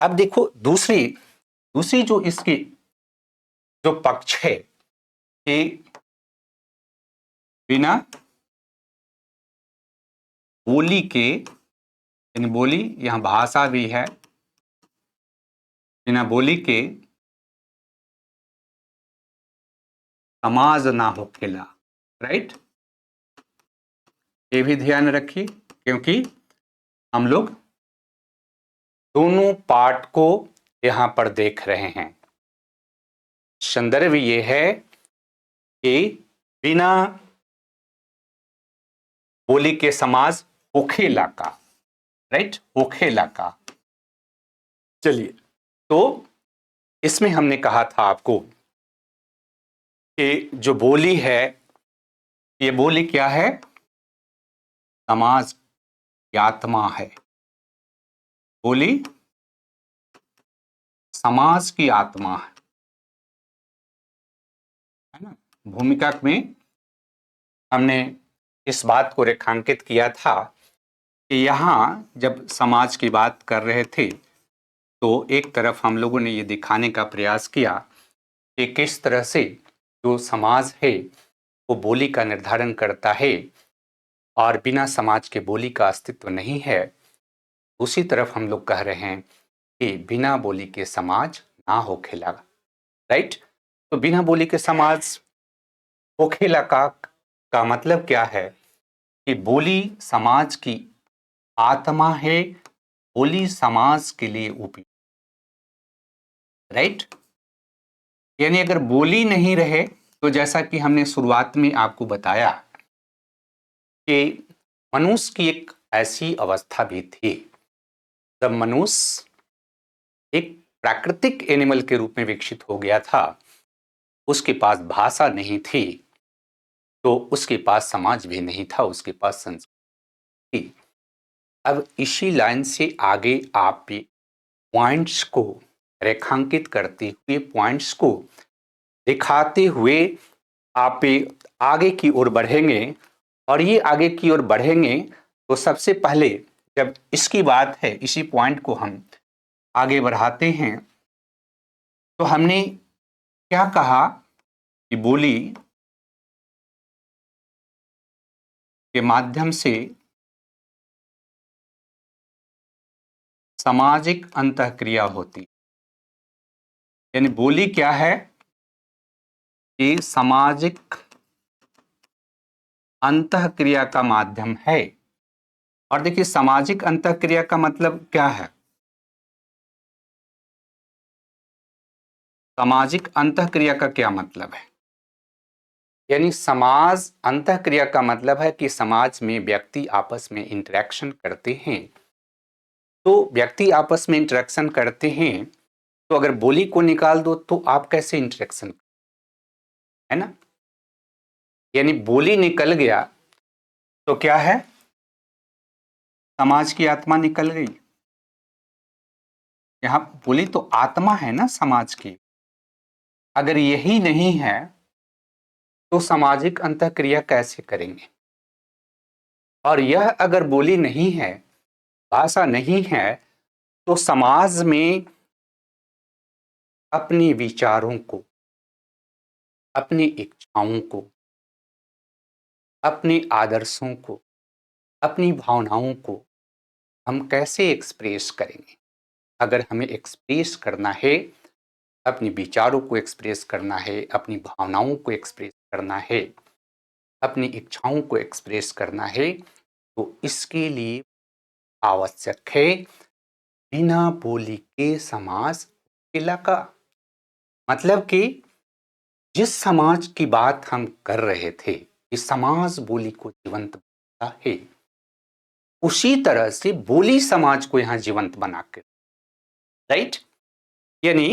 अब देखो दूसरी दूसरी जो इसकी जो पक्ष है कि बिना बोली के, यानी बोली यहां भाषा भी है, बिना बोली के समाज ना हो खेला, राइट। ये भी ध्यान रखिए, क्योंकि हम लोग दोनों पार्ट को यहां पर देख रहे हैं। संदर्भ ये है कि बिना बोली के समाज होखेला का, राइट, होखेला का। चलिए, तो इसमें हमने कहा था आपको कि जो बोली है, ये बोली क्या है, समाज की आत्मा है। बोली समाज की आत्मा है ना। भूमिका में हमने इस बात को रेखांकित किया था कि यहाँ जब समाज की बात कर रहे थे तो एक तरफ हम लोगों ने ये दिखाने का प्रयास किया कि किस तरह से जो समाज है वो बोली का निर्धारण करता है और बिना समाज के बोली का अस्तित्व नहीं है। दूसरी तरफ हम लोग कह रहे हैं कि बिना बोली के समाज ना हो खेला, राइट। तो बिना बोली के समाज हो खेला का मतलब क्या है कि बोली समाज की आत्मा है, बोली समाज के लिए उपयोग, राइट। यानी अगर बोली नहीं रहे तो जैसा कि हमने शुरुआत में आपको बताया कि मनुष्य की एक ऐसी अवस्था भी थी जब मनुष्य एक प्राकृतिक एनिमल के रूप में विकसित हो गया था, उसके पास भाषा नहीं थी तो उसके पास समाज भी नहीं था, उसके पास संस्कृति थी। अब इसी लाइन से आगे आप पॉइंट्स को रेखांकित करते हुए, पॉइंट्स को दिखाते हुए आप आगे की ओर बढ़ेंगे। और ये आगे की ओर बढ़ेंगे तो सबसे पहले जब इसकी बात है, इसी पॉइंट को हम आगे बढ़ाते हैं तो हमने क्या कहा कि बोली के माध्यम से सामाजिक अंतःक्रिया होती, यानी बोली क्या है कि सामाजिक अंतःक्रिया का माध्यम है। और देखिए सामाजिक अंतःक्रिया का मतलब क्या है, सामाजिक अंतःक्रिया का क्या मतलब है, यानी समाज अंतःक्रिया का मतलब है कि समाज में व्यक्ति आपस में इंटरेक्शन करते हैं। तो व्यक्ति आपस में इंटरेक्शन करते हैं तो अगर बोली को निकाल दो तो आप कैसे इंटरेक्शन, है ना। यानी बोली निकल गया तो क्या है, समाज की आत्मा निकल गई। यहां बोली तो आत्मा है ना समाज की, अगर यही नहीं है तो सामाजिक अंतःक्रिया कैसे करेंगे। और यह अगर बोली नहीं है, भाषा नहीं है, तो समाज में अपने विचारों को, अपनी इच्छाओं को, अपने आदर्शों को, अपनी भावनाओं को हम कैसे एक्सप्रेस करेंगे। अगर हमें एक्सप्रेस करना है, अपने विचारों को एक्सप्रेस करना है, अपनी भावनाओं को एक्सप्रेस करना है, अपनी इच्छाओं को एक्सप्रेस करना है, तो इसके लिए आवश्यक है बिना बोली के समाज का। मतलब कि जिस समाज की बात हम कर रहे थे, इस समाज बोली को जीवंत बनाता है, उसी तरह से बोली समाज को यहां जीवंत बना के, राइट। यानी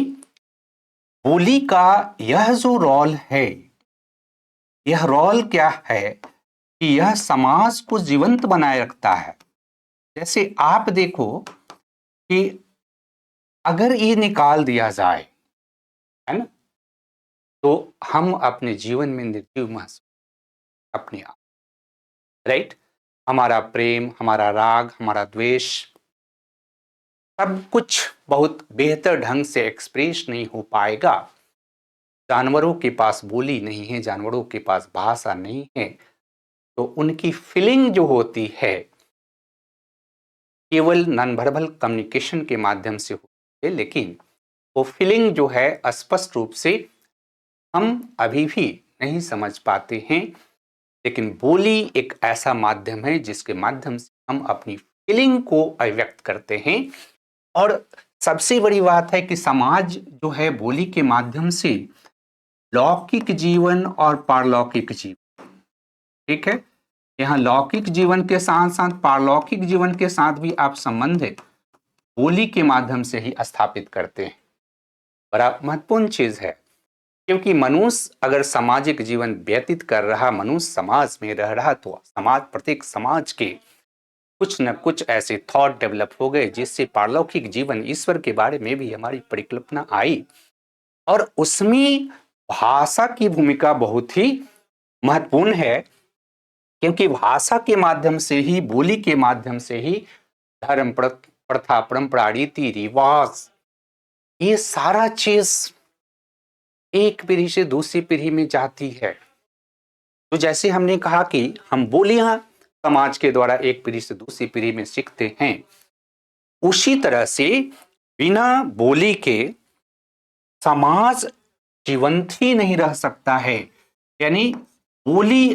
बोली का यह जो रोल है, यह रोल क्या है कि यह समाज को जीवंत बनाए रखता है। जैसे आप देखो कि अगर ये निकाल दिया जाए, है ना, तो हम अपने जीवन में निर्जीव महसूस अपने आप, राइट। हमारा प्रेम, हमारा राग, हमारा द्वेष, सब कुछ बहुत बेहतर ढंग से एक्सप्रेस नहीं हो पाएगा। जानवरों के पास बोली नहीं है, जानवरों के पास भाषा नहीं है, तो उनकी फीलिंग जो होती है केवल नॉन वर्बल कम्युनिकेशन के माध्यम से होती है। लेकिन वो फीलिंग जो है स्पष्ट रूप से हम अभी भी नहीं समझ पाते हैं। लेकिन बोली एक ऐसा माध्यम है जिसके माध्यम से हम अपनी फीलिंग को अभिव्यक्त करते हैं। और सबसे बड़ी बात है कि समाज जो है बोली के माध्यम से लौकिक जीवन और पारलौकिक जीवन, ठीक है, यहाँ लौकिक जीवन के साथ साथ पारलौकिक जीवन के साथ भी आप संबंध बोली के माध्यम से ही स्थापित करते हैं। बड़ा महत्वपूर्ण चीज है, क्योंकि मनुष्य अगर सामाजिक जीवन व्यतीत कर रहा, मनुष्य समाज में रह रहा, तो समाज, प्रत्येक समाज के कुछ न कुछ ऐसे थॉट डेवलप हो गए जिससे पारलौकिक जीवन, ईश्वर के बारे में भी हमारी परिकल्पना आई। और उसमें भाषा की भूमिका बहुत ही महत्वपूर्ण है, क्योंकि भाषा के माध्यम से ही, बोली के माध्यम से ही धर्म, प्रथा, परंपरा, रीति रिवाज, ये सारा चीज एक पीढ़ी से दूसरी पीढ़ी में जाती है। तो जैसे हमने कहा कि हम बोलियां समाज के द्वारा एक पीढ़ी से दूसरी पीढ़ी में सीखते हैं, उसी तरह से बिना बोली के समाज जीवंत ही नहीं रह सकता है। यानी बोली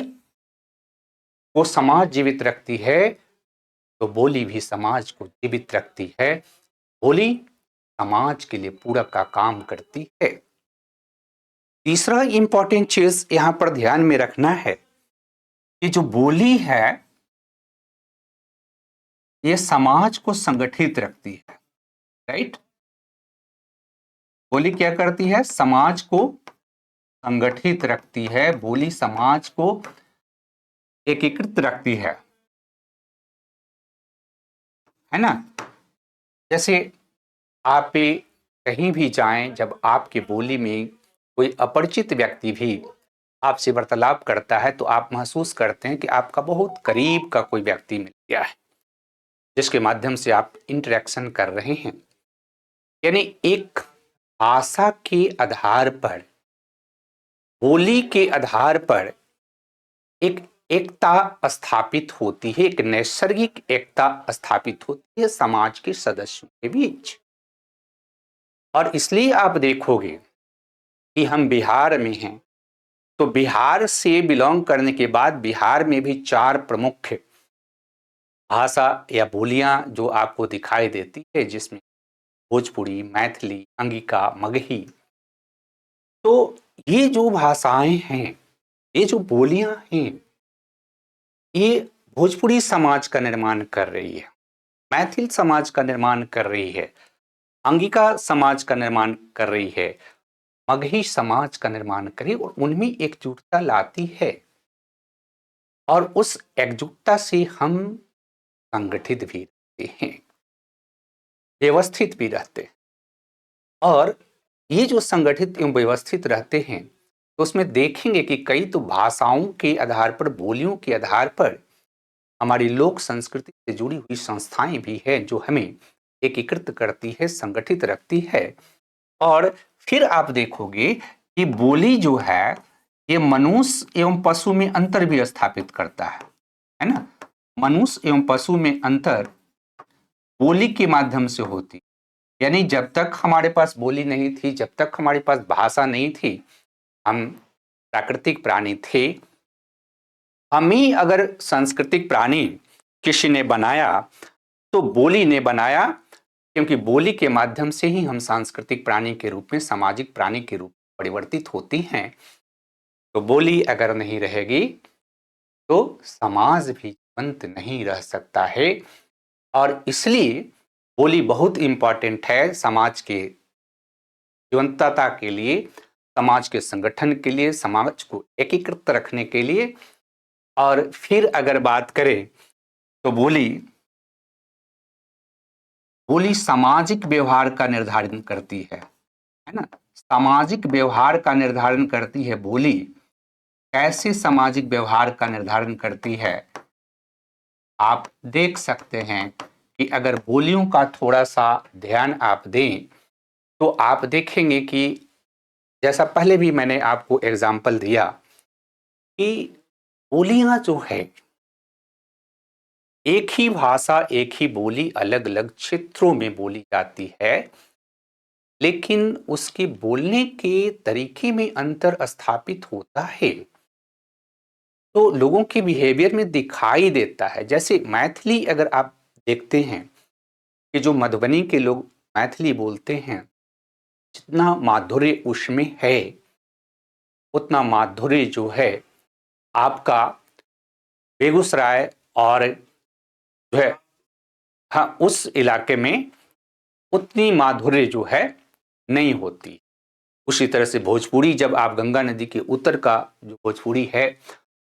को समाज जीवित रखती है, तो बोली भी समाज को जीवित रखती है। बोली समाज के लिए पूरक का काम करती है। तीसरा इंपॉर्टेंट चीज यहां पर ध्यान में रखना है कि जो बोली है ये समाज को संगठित रखती है। राइट? बोली क्या करती है? समाज को संगठित रखती है। बोली समाज को एकीकृत रखती है ना? जैसे आप कहीं भी जाएं, जब आपकी बोली में कोई अपरिचित व्यक्ति भी आपसे वार्तालाप करता है तो आप महसूस करते हैं कि आपका बहुत करीब का कोई व्यक्ति मिल गया है, जिसके माध्यम से आप इंटरेक्शन कर रहे हैं। यानी एक भाषा के आधार पर, बोली के आधार पर एक एकता स्थापित होती है, एक नैसर्गिक एकता स्थापित होती है समाज के सदस्यों के बीच। और इसलिए आप देखोगे कि हम बिहार में हैं, तो बिहार से बिलोंग करने के बाद बिहार में भी 4 प्रमुख भाषा या बोलियां जो आपको दिखाई देती है, जिसमें भोजपुरी, मैथिली, अंगिका, मगही। तो ये जो भाषाएं हैं, ये जो बोलियां हैं, ये भोजपुरी समाज का निर्माण कर रही है, मैथिल समाज का निर्माण कर रही है, अंगिका समाज का निर्माण कर रही है, मगही समाज का निर्माण कर रही है, और उनमें एकजुटता लाती है। और उस एकजुटता से हम संगठित भी रहते हैं, व्यवस्थित भी रहते हैं। और ये जो संगठित एवं व्यवस्थित रहते हैं, तो उसमें देखेंगे कि कई तो भाषाओं के आधार पर, बोलियों के आधार पर हमारी लोक संस्कृति से जुड़ी हुई संस्थाएं भी हैं, जो हमें एकीकृत करती है, संगठित रखती है। और फिर आप देखोगे कि बोली जो है ये मनुष्य एवं पशु में अंतर भी स्थापित करता है ना? मनुष्य एवं पशु में अंतर बोली के माध्यम से होती। यानी जब तक हमारे पास बोली नहीं थी, जब तक हमारे पास भाषा नहीं थी, हम प्राकृतिक प्राणी थे। हमें अगर सांस्कृतिक प्राणी किसी ने बनाया तो बोली ने बनाया, क्योंकि बोली के माध्यम से ही हम सांस्कृतिक प्राणी के रूप में, सामाजिक प्राणी के रूप में परिवर्तित होती हैं। तो बोली अगर नहीं रहेगी तो समाज भी जीवंत नहीं रह सकता है। और इसलिए बोली बहुत इंपॉर्टेंट है समाज के जीवंतता के लिए, समाज के संगठन के लिए, समाज को एकीकृत रखने के लिए। और फिर अगर बात करें तो बोली सामाजिक व्यवहार का निर्धारण करती है ना? सामाजिक व्यवहार का निर्धारण करती है बोली। कैसे सामाजिक व्यवहार का निर्धारण करती है? आप देख सकते हैं कि अगर बोलियों का थोड़ा सा ध्यान आप दें तो आप देखेंगे कि जैसा पहले भी मैंने आपको एग्जाम्पल दिया कि बोलियां जो है, एक ही भाषा, एक ही बोली अलग अलग क्षेत्रों में बोली जाती है, लेकिन उसके बोलने के तरीके में अंतर स्थापित होता है, तो लोगों के बिहेवियर में दिखाई देता है। जैसे मैथिली अगर आप देखते हैं कि जो मधुबनी के लोग मैथिली बोलते हैं, जितना माधुर्य उसमें है, उतना माधुर्य जो है आपका बेगूसराय और जो है, हाँ, उस इलाके में उतनी माधुर्य जो है नहीं होती। उसी तरह से भोजपुरी, जब आप गंगा नदी के उत्तर का जो भोजपुरी है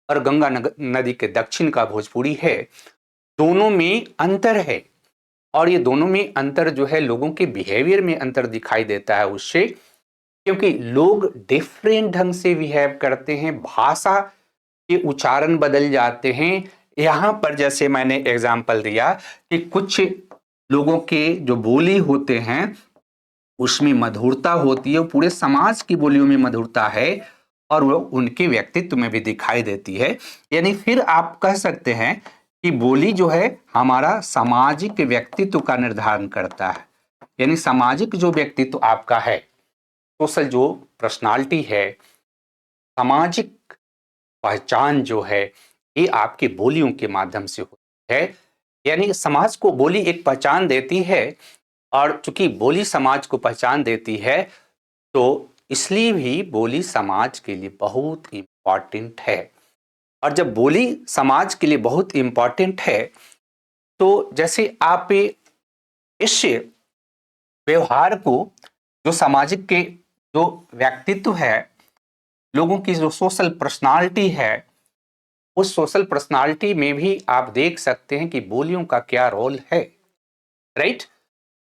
और गंगा नदी के दक्षिण का भोजपुरी है, दोनों में अंतर है और ये दोनों में अंतर जो है लोगों के बिहेवियर में अंतर दिखाई देता है उससे, क्योंकि लोग डिफरेंट ढंग से बिहेव करते हैं, भाषा के उच्चारण बदल जाते हैं। यहाँ पर जैसे मैंने एग्जाम्पल दिया कि कुछ लोगों के जो बोली होते हैं उसमें मधुरता होती है, पूरे समाज की बोलियों में मधुरता है और वो उनके व्यक्तित्व में भी दिखाई देती है। यानी फिर आप कह सकते हैं कि बोली जो है हमारा सामाजिक व्यक्तित्व का निर्धारण करता है। यानी सामाजिक जो व्यक्तित्व आपका है, सोशल जो पर्सनालिटी है, सामाजिक पहचान जो है, ये आपकी बोलियों के माध्यम से होती है। यानी समाज को बोली एक पहचान देती है और चूंकि बोली समाज को पहचान देती है तो इसलिए भी बोली समाज के लिए बहुत इंपॉर्टेंट है। और जब बोली समाज के लिए बहुत इंपॉर्टेंट है तो जैसे आप इस व्यवहार को, जो सामाजिक के जो व्यक्तित्व है, लोगों की जो सोशल पर्सनालिटी है, उस सोशल पर्सनालिटी में भी आप देख सकते हैं कि बोलियों का क्या रोल है, राइट।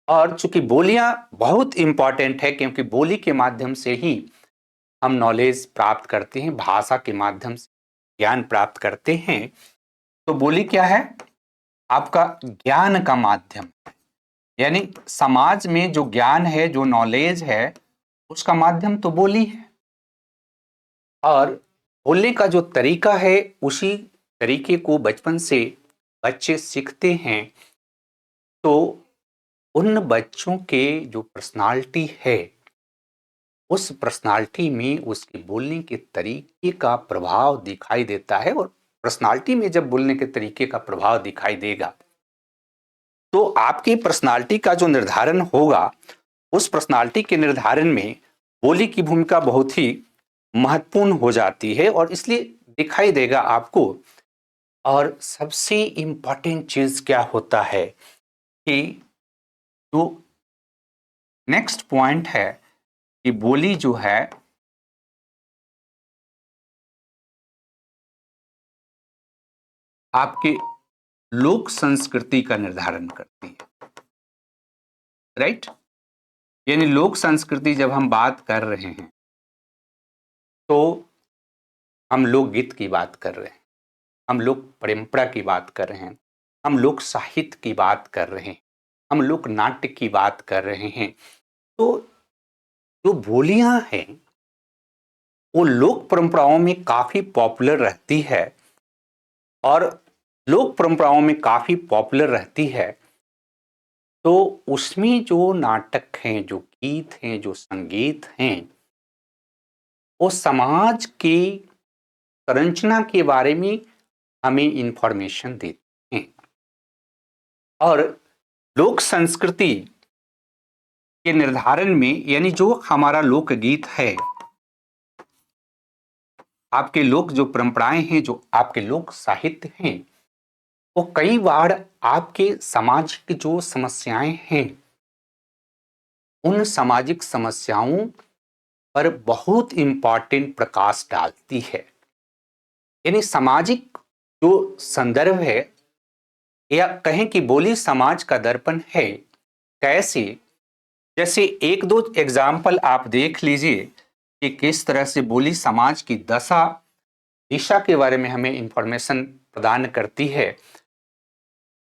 और चूंकि बोलियां बहुत इंपॉर्टेंट है क्योंकि बोली के माध्यम से ही हम नॉलेज प्राप्त करते हैं, भाषा के माध्यम से ज्ञान प्राप्त करते हैं। तो बोली क्या है? आपका ज्ञान का माध्यम। यानी समाज में जो ज्ञान है, जो नॉलेज है, उसका माध्यम तो बोली है। और बोलने का जो तरीका है उसी तरीके को बचपन से बच्चे सीखते हैं। तो उन बच्चों के जो पर्सनालिटी है, उस पर्सनालिटी में उसके बोलने के तरीके का प्रभाव दिखाई देता है। और पर्सनालिटी में जब बोलने के तरीके का प्रभाव दिखाई देगा तो आपकी पर्सनालिटी का जो निर्धारण होगा, उस पर्सनालिटी के निर्धारण में बोली की भूमिका बहुत ही महत्वपूर्ण हो जाती है और इसलिए दिखाई देगा आपको। और सबसे इंपॉर्टेंट चीज क्या होता है कि जो नेक्स्ट पॉइंट है कि बोली जो है आपके लोक संस्कृति का निर्धारण करती है, राइट। यानी लोक संस्कृति जब हम बात कर रहे हैं तो हम लोकगीत की बात कर रहे हैं, हम लोक परंपरा की बात कर रहे हैं, हम लोक साहित्य की बात कर रहे हैं, हम लोक नाट्य की बात कर रहे हैं। तो जो बोलियां हैं वो लोक परंपराओं में काफी पॉपुलर रहती है और लोक परंपराओं में काफी पॉपुलर रहती है। तो उसमें जो नाटक हैं, जो गीत हैं, जो संगीत हैं, वो समाज की संरचना के बारे में हमें इंफॉर्मेशन देते हैं। और लोक संस्कृति के निर्धारण में, यानी जो हमारा लोकगीत है, आपके लोक जो परंपराएं हैं, जो आपके लोक साहित्य हैं, वो कई बार आपके समाज की जो समस्याएं हैं, उन सामाजिक समस्याओं पर बहुत इंपॉर्टेंट प्रकाश डालती है। यानी सामाजिक जो संदर्भ है, या कहें कि बोली समाज का दर्पण है। कैसे? जैसे एक दो एग्जाम्पल आप देख लीजिए कि किस तरह से बोली समाज की दशा दिशा के बारे में हमें इंफॉर्मेशन प्रदान करती है।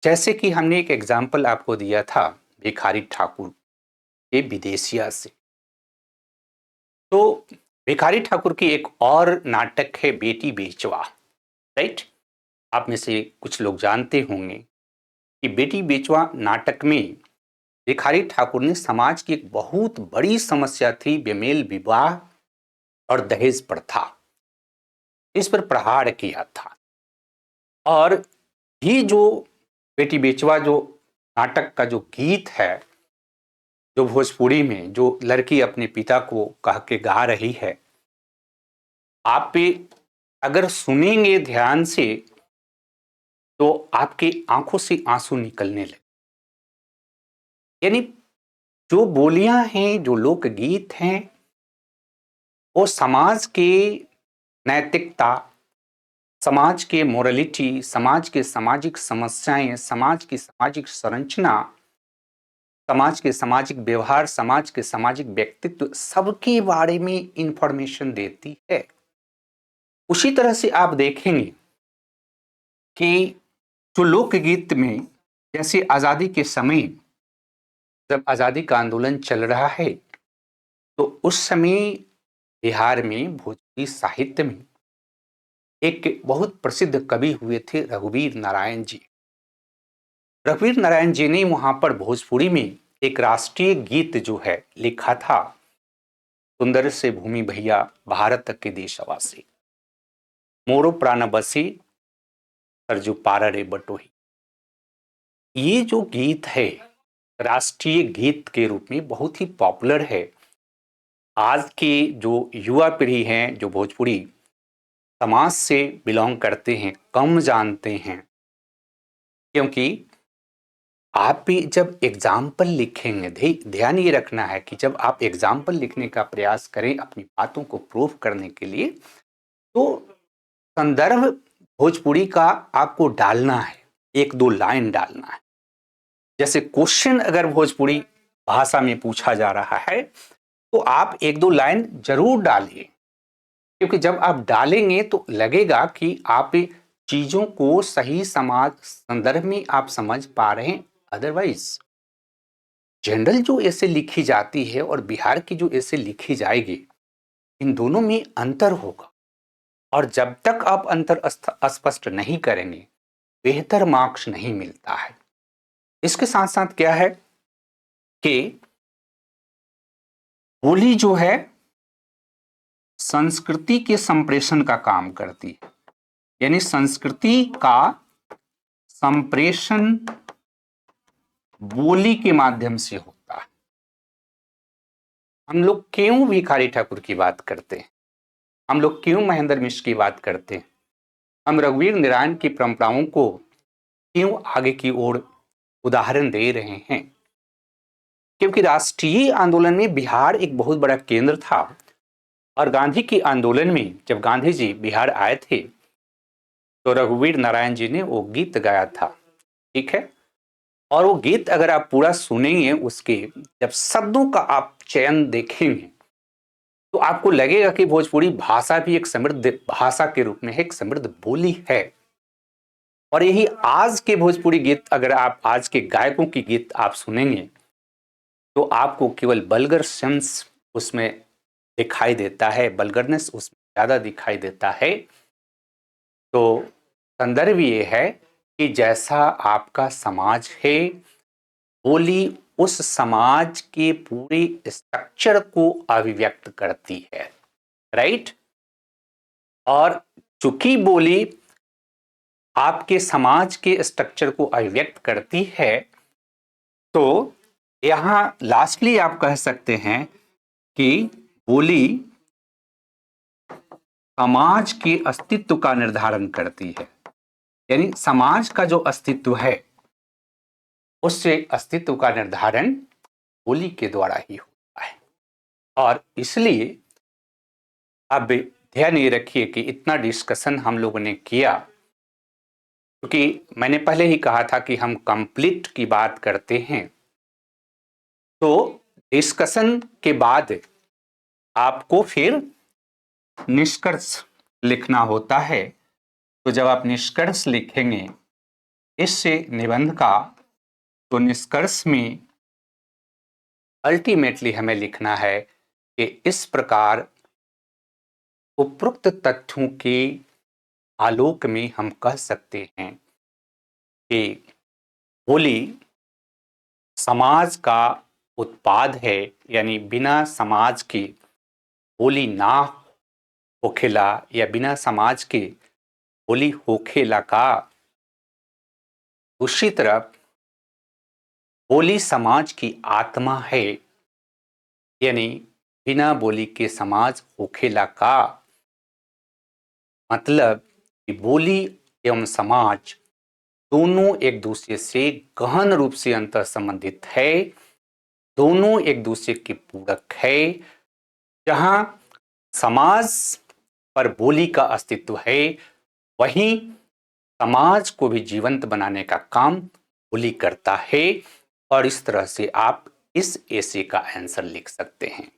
जैसे कि हमने एक एग्जाम्पल आपको दिया था भिखारी ठाकुर के विदेशिया से। तो भिखारी ठाकुर की एक और नाटक है बेटी बेचवा, राइट। आप में से कुछ लोग जानते होंगे कि बेटी बेचवा नाटक में भिखारी ठाकुर ने समाज की एक बहुत बड़ी समस्या थी, बेमेल विवाह और दहेज प्रथा, इस पर प्रहार किया था। और ये जो बेटी बेचवा जो नाटक का जो गीत है, जो भोजपुरी में जो लड़की अपने पिता को कह के गा रही है, आप पे अगर सुनेंगे ध्यान से तो आपके आंखों से आंसू निकलने लगे। यानी जो बोलियां हैं, जो लोकगीत हैं, वो समाज के नैतिकता, समाज के मोरलिटी, समाज के सामाजिक समस्याएं, समाज की सामाजिक संरचना, समाज के सामाजिक व्यवहार, समाज के सामाजिक व्यक्तित्व, सबके बारे में इंफॉर्मेशन देती है। उसी तरह से आप देखेंगे कि जो लोकगीत में, जैसे आजादी के समय जब आजादी का आंदोलन चल रहा है, तो उस समय बिहार में भोजपुरी साहित्य में एक बहुत प्रसिद्ध कवि हुए थे रघुवीर नारायण जी। रघुवीर नारायण जी ने वहां पर भोजपुरी में एक राष्ट्रीय गीत जो है लिखा था, सुंदर से भूमि भैया भारत के देशवासी, मोरो प्राण बसी सरजू पारा रे बटोही। ये जो गीत है राष्ट्रीय गीत के रूप में बहुत ही पॉपुलर है। आज की जो युवा पीढ़ी है, जो भोजपुरी समाज से बिलोंग करते हैं, कम जानते हैं, क्योंकि आप भी जब एग्जाम्पल लिखेंगे, ध्यान ये रखना है कि जब आप एग्जाम्पल लिखने का प्रयास करें अपनी बातों को प्रूफ करने के लिए, तो संदर्भ भोजपुरी का आपको डालना है, एक दो लाइन डालना है। जैसे क्वेश्चन अगर भोजपुरी भाषा में पूछा जा रहा है तो आप एक दो लाइन जरूर डालिए, क्योंकि जब आप डालेंगे तो लगेगा कि आप चीजों को सही समाज संदर्भ में आप समझ पा रहे हैं। अदरवाइज जनरल जो ऐसे लिखी जाती है और बिहार की जो ऐसे लिखी जाएगी, इन दोनों में अंतर होगा, और जब तक आप अंतर स्पष्ट नहीं करेंगे बेहतर मार्क्स नहीं मिलता है। इसके साथ साथ क्या है कि बोली जो है संस्कृति के संप्रेषण का काम करती है, यानी संस्कृति का संप्रेषण बोली के माध्यम से होता है। हम लोग क्यों भिखारी ठाकुर की बात करते हैं, हम लोग क्यों महेंद्र मिश्र की बात करते हैं, हम रघुवीर नारायण की परंपराओं को क्यों आगे की ओर उदाहरण दे रहे हैं? क्योंकि राष्ट्रीय आंदोलन में बिहार एक बहुत बड़ा केंद्र था, और गांधी के आंदोलन में जब गांधी जी बिहार आए थे तो रघुवीर नारायण जी ने वो गीत गाया था, ठीक है। और वो गीत अगर आप पूरा सुनेंगे, उसके जब शब्दों का आप चयन देखेंगे तो आपको लगेगा कि भोजपुरी भाषा भी एक समृद्ध भाषा के रूप में है, एक समृद्ध बोली है। और यही आज के भोजपुरी गीत, अगर आप आज के गायकों की गीत आप सुनेंगे तो आपको केवल वल्गर सेंस उसमें दिखाई देता है, वल्गरनेस उसमें ज्यादा दिखाई देता है। तो संदर्भ ये है कि जैसा आपका समाज है, बोली उस समाज के पूरे स्ट्रक्चर को अभिव्यक्त करती है, राइट। और चूंकि बोली आपके समाज के स्ट्रक्चर को अभिव्यक्त करती है, तो यहां लास्टली आप कह सकते हैं कि बोली समाज के अस्तित्व का निर्धारण करती है, यानी समाज का जो अस्तित्व है उससे अस्तित्व का निर्धारण बोली के द्वारा ही होता है। और इसलिए अब ध्यान ये रखिए कि इतना डिस्कशन हम लोगों ने किया, क्योंकि मैंने पहले ही कहा था कि हम कंप्लीट की बात करते हैं, तो डिस्कशन के बाद आपको फिर निष्कर्ष लिखना होता है। तो जब आप निष्कर्ष लिखेंगे इससे निबंध का, तो निष्कर्ष में अल्टीमेटली हमें लिखना है कि इस प्रकार उपरोक्त तथ्यों के आलोक में हम कह सकते हैं कि बोली समाज का उत्पाद है, यानी बिना समाज के बोली ना होखेला, या बिना समाज के बोली होखेला का। दूसरी तरफ बोली समाज की आत्मा है, यानी बिना बोली के समाज होखेला का मतलब कि बोली एवं समाज दोनों एक दूसरे से गहन रूप से अंतर संबंधित है, दोनों एक दूसरे के पूरक है। जहां समाज पर बोली का अस्तित्व है, वहीं समाज को भी जीवंत बनाने का काम होली करता है। और इस तरह से आप इस ऐसे का आंसर लिख सकते हैं।